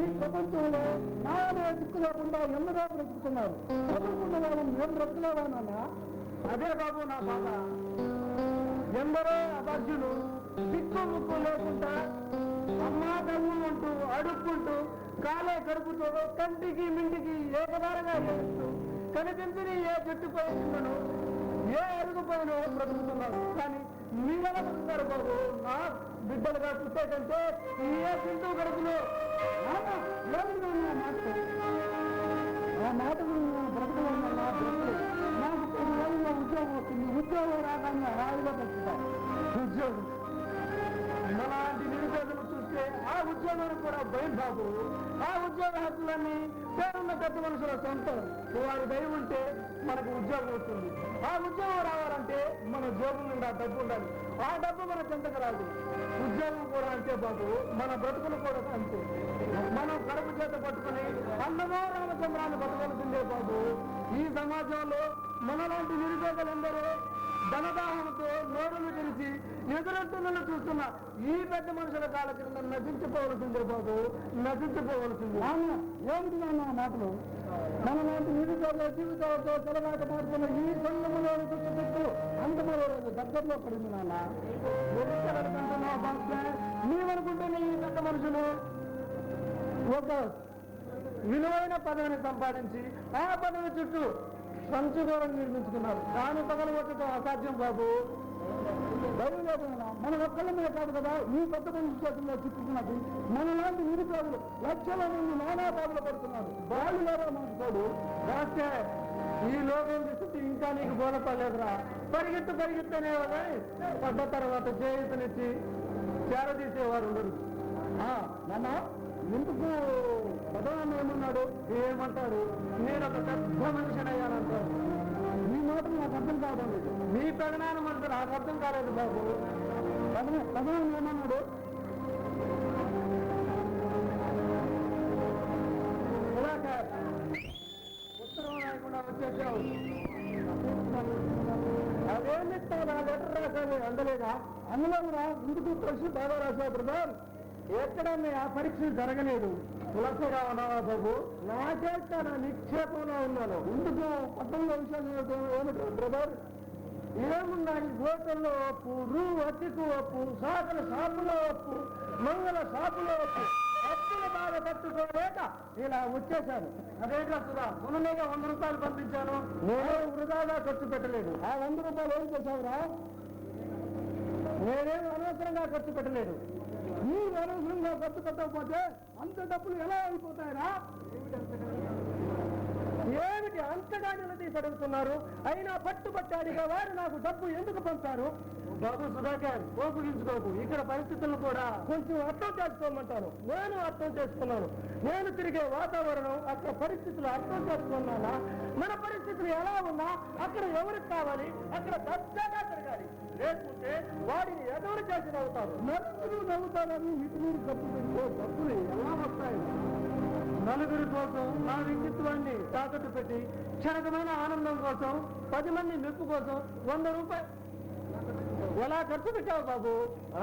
ఈ ప్రపంచంలో నానే దిక్కు లేకుండా ఎందరో బ్రతుకుతున్నారు. బ్రతుకున్న వాళ్ళని ఏం బ్రతకలేవా నాన్న? అదే బాబు నా బాధ. ఎందరో అభాగ్యులు దిక్కు ముక్కు లేకుండా అమ్మా తమ్ము అంటూ అడుక్కుంటూ కాలే కడుపుతో కంటికి మింటికి ఏకదారంగా చేస్తూ కనిపించని ఏ చెట్టు పైన ఏ అడుగు పైన బ్రతుకుతున్నారు. కానీ మీరెలా బ్రతుకుతారు బాబు? నా బిడ్డలుగా పుట్టే కంటే ఏ పింటూ కడుపులో ఆ మాటలు బ్రతకడం నాకు 10 ఏళ్ళలో ఉద్యోగం వస్తుంది. ఉద్యోగం రాగానే హాయిగా బ్రతుకుతాం. ఉద్యోగం అలాంటి నిరుపేదలు చూస్తే ఆ ఉద్యోగానికి కూడా భయం బాబు. ఆ ఉద్యోగ హక్కులన్నీ పేరున్న పెద్ద మనుషుల సొంతం. వారి భయం ఉంటే మనకు ఉద్యోగం వస్తుంది. ఆ ఉద్యోగం రావాలంటే మన జోబుల నుండి ఆ డబ్బు ఉండాలి. ఆ డబ్బు మన చెంతకు రాదు. ఉద్యోగం కూడా అంతే బాబు. మన బ్రతుకులు కూడా అంతే. మనం కడుపు చేత పట్టుకుని అందమో రామచంద్రాన్ని బతకాల్సిందే బాబు. ఈ సమాజంలో మనలాంటి నిరుపేదలందరూ ధనదాహంతో నోరులు తెలిసి ఎదురొట్టులను చూస్తున్న ఈ పెద్ద మనుషుల కాళ్ళ కింద నశించిపోవలసిందే బాబు, నశించిపోవలసింది. ఏమిటి నాన్న మాటలు? మనలాంటి నిరుపేద జీవితాలతో తెలవాట మారుతున్న ఈ సంఘంలోని చుట్టూ అంతమో రోజు దగ్గరలో పడింది నాన్న. నీవనుకుంటున్న ఈ పెద్ద మనుషులు ఒక విలువైన పదవిని సంపాదించి ఆ పదవి చుట్టూ సంచుగోరం నిర్మించుకున్నారు. దాన్ని పగలగొట్టడం అసాధ్యం బాబు. మన ఒక్కళ్ళ మీద కాదు కదా ఈ పెద్ద మనిషి చేతుల్లో చిక్కుకున్నది. మనలాంటి నిరుపేదలు లక్షల మంది నానా బాధలు పడుతున్నారు. బాలు లేరా మనకు రాస్తే ఈ లోకం చుట్టూ ఇంకా నీకు బోధపడలేదురా. పరిగెత్తనే పడ్డ తర్వాత చేయుతనిచ్చి చేరదీసేవారు ఉండరు. నాన్న ఎందుకు పదవాన్ని ఏమన్నాడు? ఏమంటాడు? నేను ఒక పెద్ద మనిషిని అయ్యానంటాడు. మీ మాటలు నాకు అర్థం కావడం లేదు. మీ ప్రధాన మనసు నాకు అర్థం కాలేదు బాబు. పదవాన్ని ఏమన్నాడు? ఉత్తరం రాయకుండా వచ్చేసావు. అదేమిస్తా నా లెటర్ రాశాను అందలేదా? అందులో ఇందుకు కలిసి బాగా రాశావు బ్రదర్. ఎక్కడన్నా ఆ పరీక్షలు జరగలేదు. కులసగా ఉన్నావా బాబు? నా చేత నా నిక్షేపంలో ఉన్నాను. ఇందుకు పట్టణంలో విషయాలు ఏమిటి బ్రదర్? ఏమున్నాయి? హోటల్లో ఒప్పు, అతికు ఒప్పు, సాకల షాపులో ఒప్పు, మంగళ షాపులో ఒప్పు. అప్పుల బాధ పట్టుకోలేక ఇలా వచ్చేశాను. అదే కదా మొన్ననేగా 100 రూపాయలు పంపించాను. నేను వృధాగా ఖర్చు పెట్టలేదు. ఆ 100 రూపాయలు ఏం చేశావురా? నేనేం అనవసరంగా ఖర్చు పెట్టలేదు. ఈ అనవసరంగా ఖర్చు పెట్టకపోతే అంత డబ్బులు ఎలా అయిపోతాయిరా? ఏమిటి అంతగా నిలదీసి అడుగుతున్నారు? అయినా పట్టుబట్టాడిగా వారు నాకు డబ్బు ఎందుకు పంపారు? బాబు సుధాకర్, కోపగించుకోకు. ఇక్కడ పరిస్థితులను కూడా కొంచెం అర్థం చేసుకోమంటాను. నేను అర్థం చేసుకున్నాను. నేను తిరిగే వాతావరణం, అక్కడ పరిస్థితులు అర్థం చేసుకున్నానా? మన పరిస్థితులు ఎలా ఉన్నా అక్కడ ఎవరికి కావాలి? అక్కడ దర్జాగా జరగాలి. లేకుంటే వాడిని ఎదురు చేసి నవ్వుతారు. నలుగురు నవ్వుతారని ఇటు మీరు డబ్బులు ఎలా వస్తాయి? నలుగురి కోసం నా వ్యక్తిత్వాన్ని తాకట్టు పెట్టి క్షణకమైన ఆనందం కోసం 10 మంది మెప్పు కోసం 100 రూపాయలు ఎలా ఖర్చు పెట్టావు బాబు?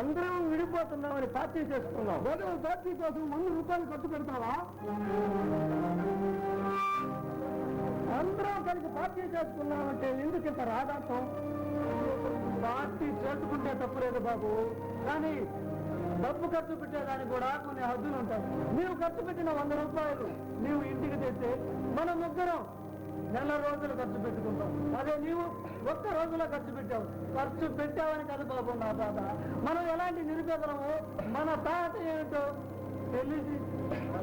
అందరం విడిపోతున్నామని పార్టీ చేసుకున్నాం. పార్టీ కోసం 100 రూపాయలు ఖర్చు పెడతావా? అందరం కలిసి పార్టీ చేసుకున్నామంటే ఎందుకు ఇంత రాదాంతం? పార్టీ చేసుకుంటే తప్పులేదు బాబు, కానీ డబ్బు ఖర్చు పెట్టేదానికి కూడా కొన్ని హద్దులు ఉంటాయి. నీవు ఖర్చు పెట్టిన 100 రూపాయలు నీవు ఇంటికి తెస్తే మనం ముగ్గురం నెల రోజులు ఖర్చు పెట్టుకుంటాం. అదే నీవు 1 రోజులో ఖర్చు పెట్టావు. ఖర్చు పెట్టావని కదా బాబు నా బాధ. మనం ఎలాంటి నిరుపేదలమో మన తాత ఏమిటో తెలిసి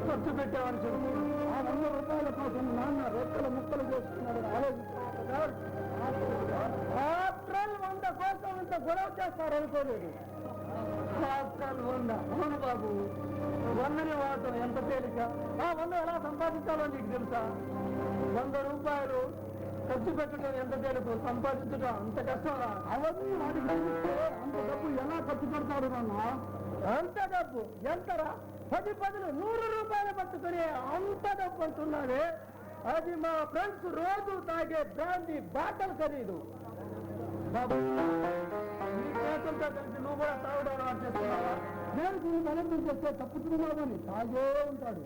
ఖర్చు పెట్టావని చెప్పు. ఆ 100 రూపాయల కోసం నాన్న రెక్కలు ముక్కలు చేసుకున్నాడు. ఆలోచించారు. 100 కోసం ఇంత గొడవ చేస్తారు అనుకోలేదు. 100 అవును బాబు. 100ని వాడటం ఎంత తేలిక. ఆ 100 ఎలా సంపాదించాలో నీకు తెలుసా? 100 రూపాయలు ఖర్చు పెట్టడం ఎంత తేలిక, సంపాదించడం అంత కష్టమా? అవన్నీ వాడికి అంత డబ్బు ఎలా ఖర్చు పెడతారు నాన్న? అంత డబ్బు ఎంతరా? 10 100 రూపాయలు పట్టుకుని అంత డబ్బు అంటున్నావే. అది మా ఫ్రెండ్స్ రోజు తాగే బ్రాండీ బాటలు ఖరీదు. బాబు నీ చేతులతో కలిసి నువ్వు కూడా తాగడం అలవాటు చేస్తున్నావా? నేను దీన్ని కనెక్ట్ చేస్తే తప్పుతున్నామని తాగే ఉంటాడు.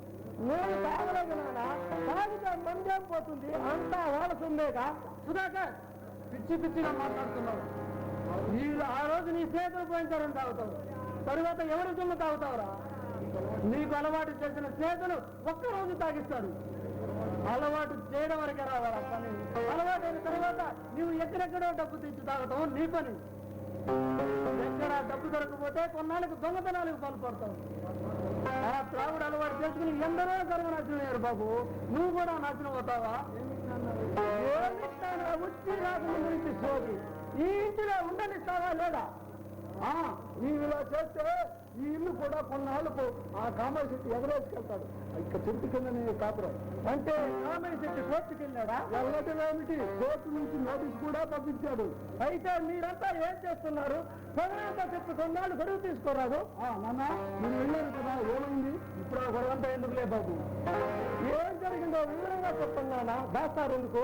నేను తాగలేదు నాన్న. తాగితే మందేం పోతుంది? అంతా వాడసుందేగా. సుధాకర్, పిచ్చిగా మాట్లాడుతున్నావు. ఆ రోజు నీ స్నేహితులు పోయించారని తాగుతావు, తరువాత ఎవరి సొమ్ము తాగుతావురా? నీకు అలవాటు చేసిన స్నేహితులు 1 రోజు తాగిస్తాడు. అలవాటు చేయడం వరకే రావాలా పని. అలవాటు అయిన తర్వాత నీవు ఎక్కడెక్కడో డబ్బు తెచ్చి తాగటం నీ పని. ఎక్కడ డబ్బు దొరకపోతే కొన్నాళ్ళకి దొంగతనాలకు పాల్పడతావు. ఆ త్రాగుడు అలవాటు చేసుకుని ఎందరో సర్వనాశనయ్యారు బాబు. నువ్వు కూడా నాశనం అవుతావా? ఏమిస్తాను వచ్చి రాకుండా గురించి సోది. ఈ ఇంటిలో ఉండనిస్తావా లేదా? నీవు ఇలా చేస్తే ఈ ఇల్లు కూడా కొన్నాళ్ళకు ఆ కామయ్య శెట్టి ఎగరేసుకెళ్తాడు. ఇక్కడ చెట్టు కింద నేను కాపురం అంటే కామయ్య శెట్టి కోర్టుకి వెళ్ళాడా? వెళ్ళటం ఏమిటి, కోర్టు నుంచి నోటీస్ కూడా పంపించాడు. అయితే మీరంతా ఏం చేస్తున్నారు? పొగరంతా చెప్పి కొన్నాళ్ళు గడువు తీసుకోరాదు. నాన్న మీరు వెళ్ళారు కదా, ఏమైంది? ఇప్పుడు ఆ గొడవంతా ఎందుకులే బాబు. ఏం జరిగిందో వివరంగా చెప్తున్నానా? దాస్తారు ఎందుకు?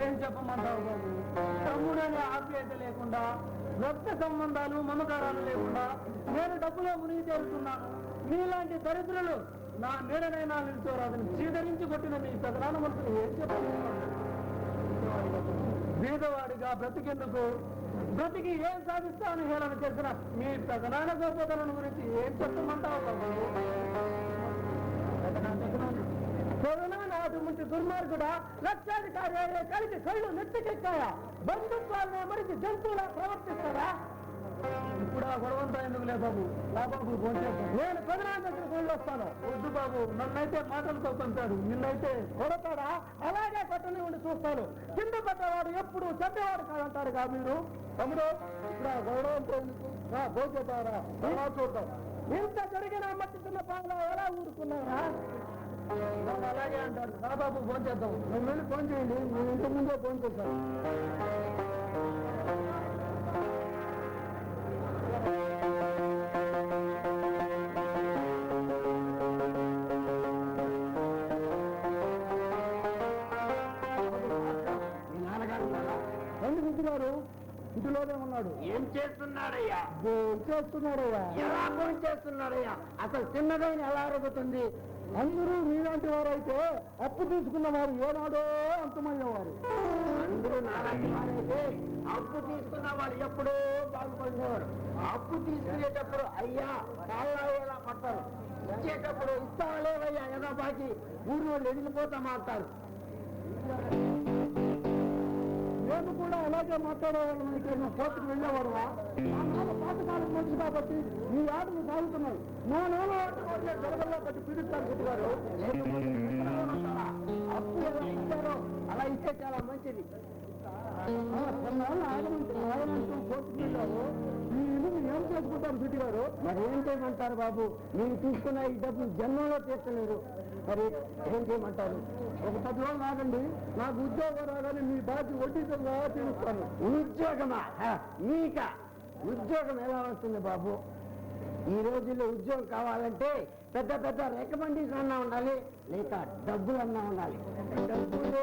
ఏం చెప్పమంటావు బాబు? తమ్ముడనే ఆప్యాయత లేకుండా, రక్త సంబంధాలు మమకారాలు లేకుండా నేను డబ్బులో మునిగి తేలుతున్నాను. మీలాంటి దరిద్రులు నా నీడనైనా నిల్చోరాదని చీదరించి కొట్టిన మీ ప్రధాన మంత్రులు ఏం చెప్తున్నారు? బీదవాడిగా బ్రతికేందుకు, బ్రతికి ఏం సాధిస్తానని హేళన చేసిన మీ ప్రధాన గోపదలను గురించి ఏం చెప్పమంటావు బాబు? ప్రధాన అటువంటి దుర్మార్గుడా లక్షాధికారి అయ్యే కలిసి కళ్ళు నెత్తికెక్కాయా బంధుత్వాన్ని మరిచి జంతువులా ప్రవర్తిస్తారా ఇప్పుడు ఆ గొడవంతా ఎందుకులే బాబు బాబు నేను ప్రధాన దగ్గర వెళ్ళి వస్తాను వద్దు బాబు నన్నైతే మాటలతో పంపాడు నిన్నైతే కొడతాడా అలాగే పట్టణం ఉండి చూస్తాను కింద పడ్డవాడు ఎప్పుడు చెడ్డవాడు కాదంటారు కా మీరు తమ్ముడు ఇప్పుడు ఆ గొడవంతా ఎందుకు భోజేతారా ఎలా చూద్దాం ఇంత జరిగిన మట్టిస్తున్న పాలు ఎలా ఊరుకున్నారా అలాగే అంటారు బాబు ఫోన్ చేద్దాం నేను వెళ్ళి ఫోన్ చేయండి నేను ఇంతకు ముందే ఫోన్ చేశాను గారు ఇంటిలోనే ఉన్నాడు ఏం చేస్తున్నాడయ్యా చేస్తున్నాడయ్యా ఎలా ఫోన్ చేస్తున్నాడయ్యా అసలు చిన్నదైన ఎలా అరుగుతుంది అందరూ మీలాంటి వారైతే అప్పు తీసుకున్న వారు ఏనాడో అంతమయ్యేవారు అందరూ నాలాంటి వారైతే అప్పు తీసుకున్న వాళ్ళు ఎప్పుడో బాగుపడేవారు అప్పు తీసుకునేటప్పుడు అయ్యా కాళ్ళలా పడతారు ఇచ్చేటప్పుడు ఇస్తాలేవయ్యా ఏదో బాకి ఊరు వాళ్ళు ఎదిగిపోతా మాట్లాడతారు మేము కూడా అలాగే మాట్లాడేవాళ్ళం అయితే మేము కోర్టుకు వెళ్ళేవారు పాతకాలం మంచి కాబట్టి మీ ఆటలు సాగుతున్నాయి మా నాన్న జరగల్లో బట్టి పీడిస్తారు గుట్టుగారు అప్పు ఎలా ఇచ్చారో అలా ఇస్తే చాలా మంచిది కొన్నాళ్ళు ఆగమంటూ కోర్టుకు వెళ్ళారు మీ ఇల్లు మీరు ఏం చేసుకుంటారు సిటీ గారు మరి ఏం చేయమంటారు బాబు మీరు తీసుకున్న ఈ డబ్బులు జన్మలో తీర్చలేరు మరి ఏం చేయమంటారు ఒక 10 రోజులు ఆగండి నాకు ఉద్యోగం రాగానే మీ బాధ్యత వడ్డీతంగా తీరుస్తాను ఉద్యోగమా మీక ఉద్యోగం ఎలా వస్తుంది బాబు ఈ రోజుల్లో ఉద్యోగం కావాలంటే పెద్ద పెద్ద రికమెండేషన్ అన్నా ఉండాలి లేక డబ్బులన్నా ఉండాలి డబ్బులు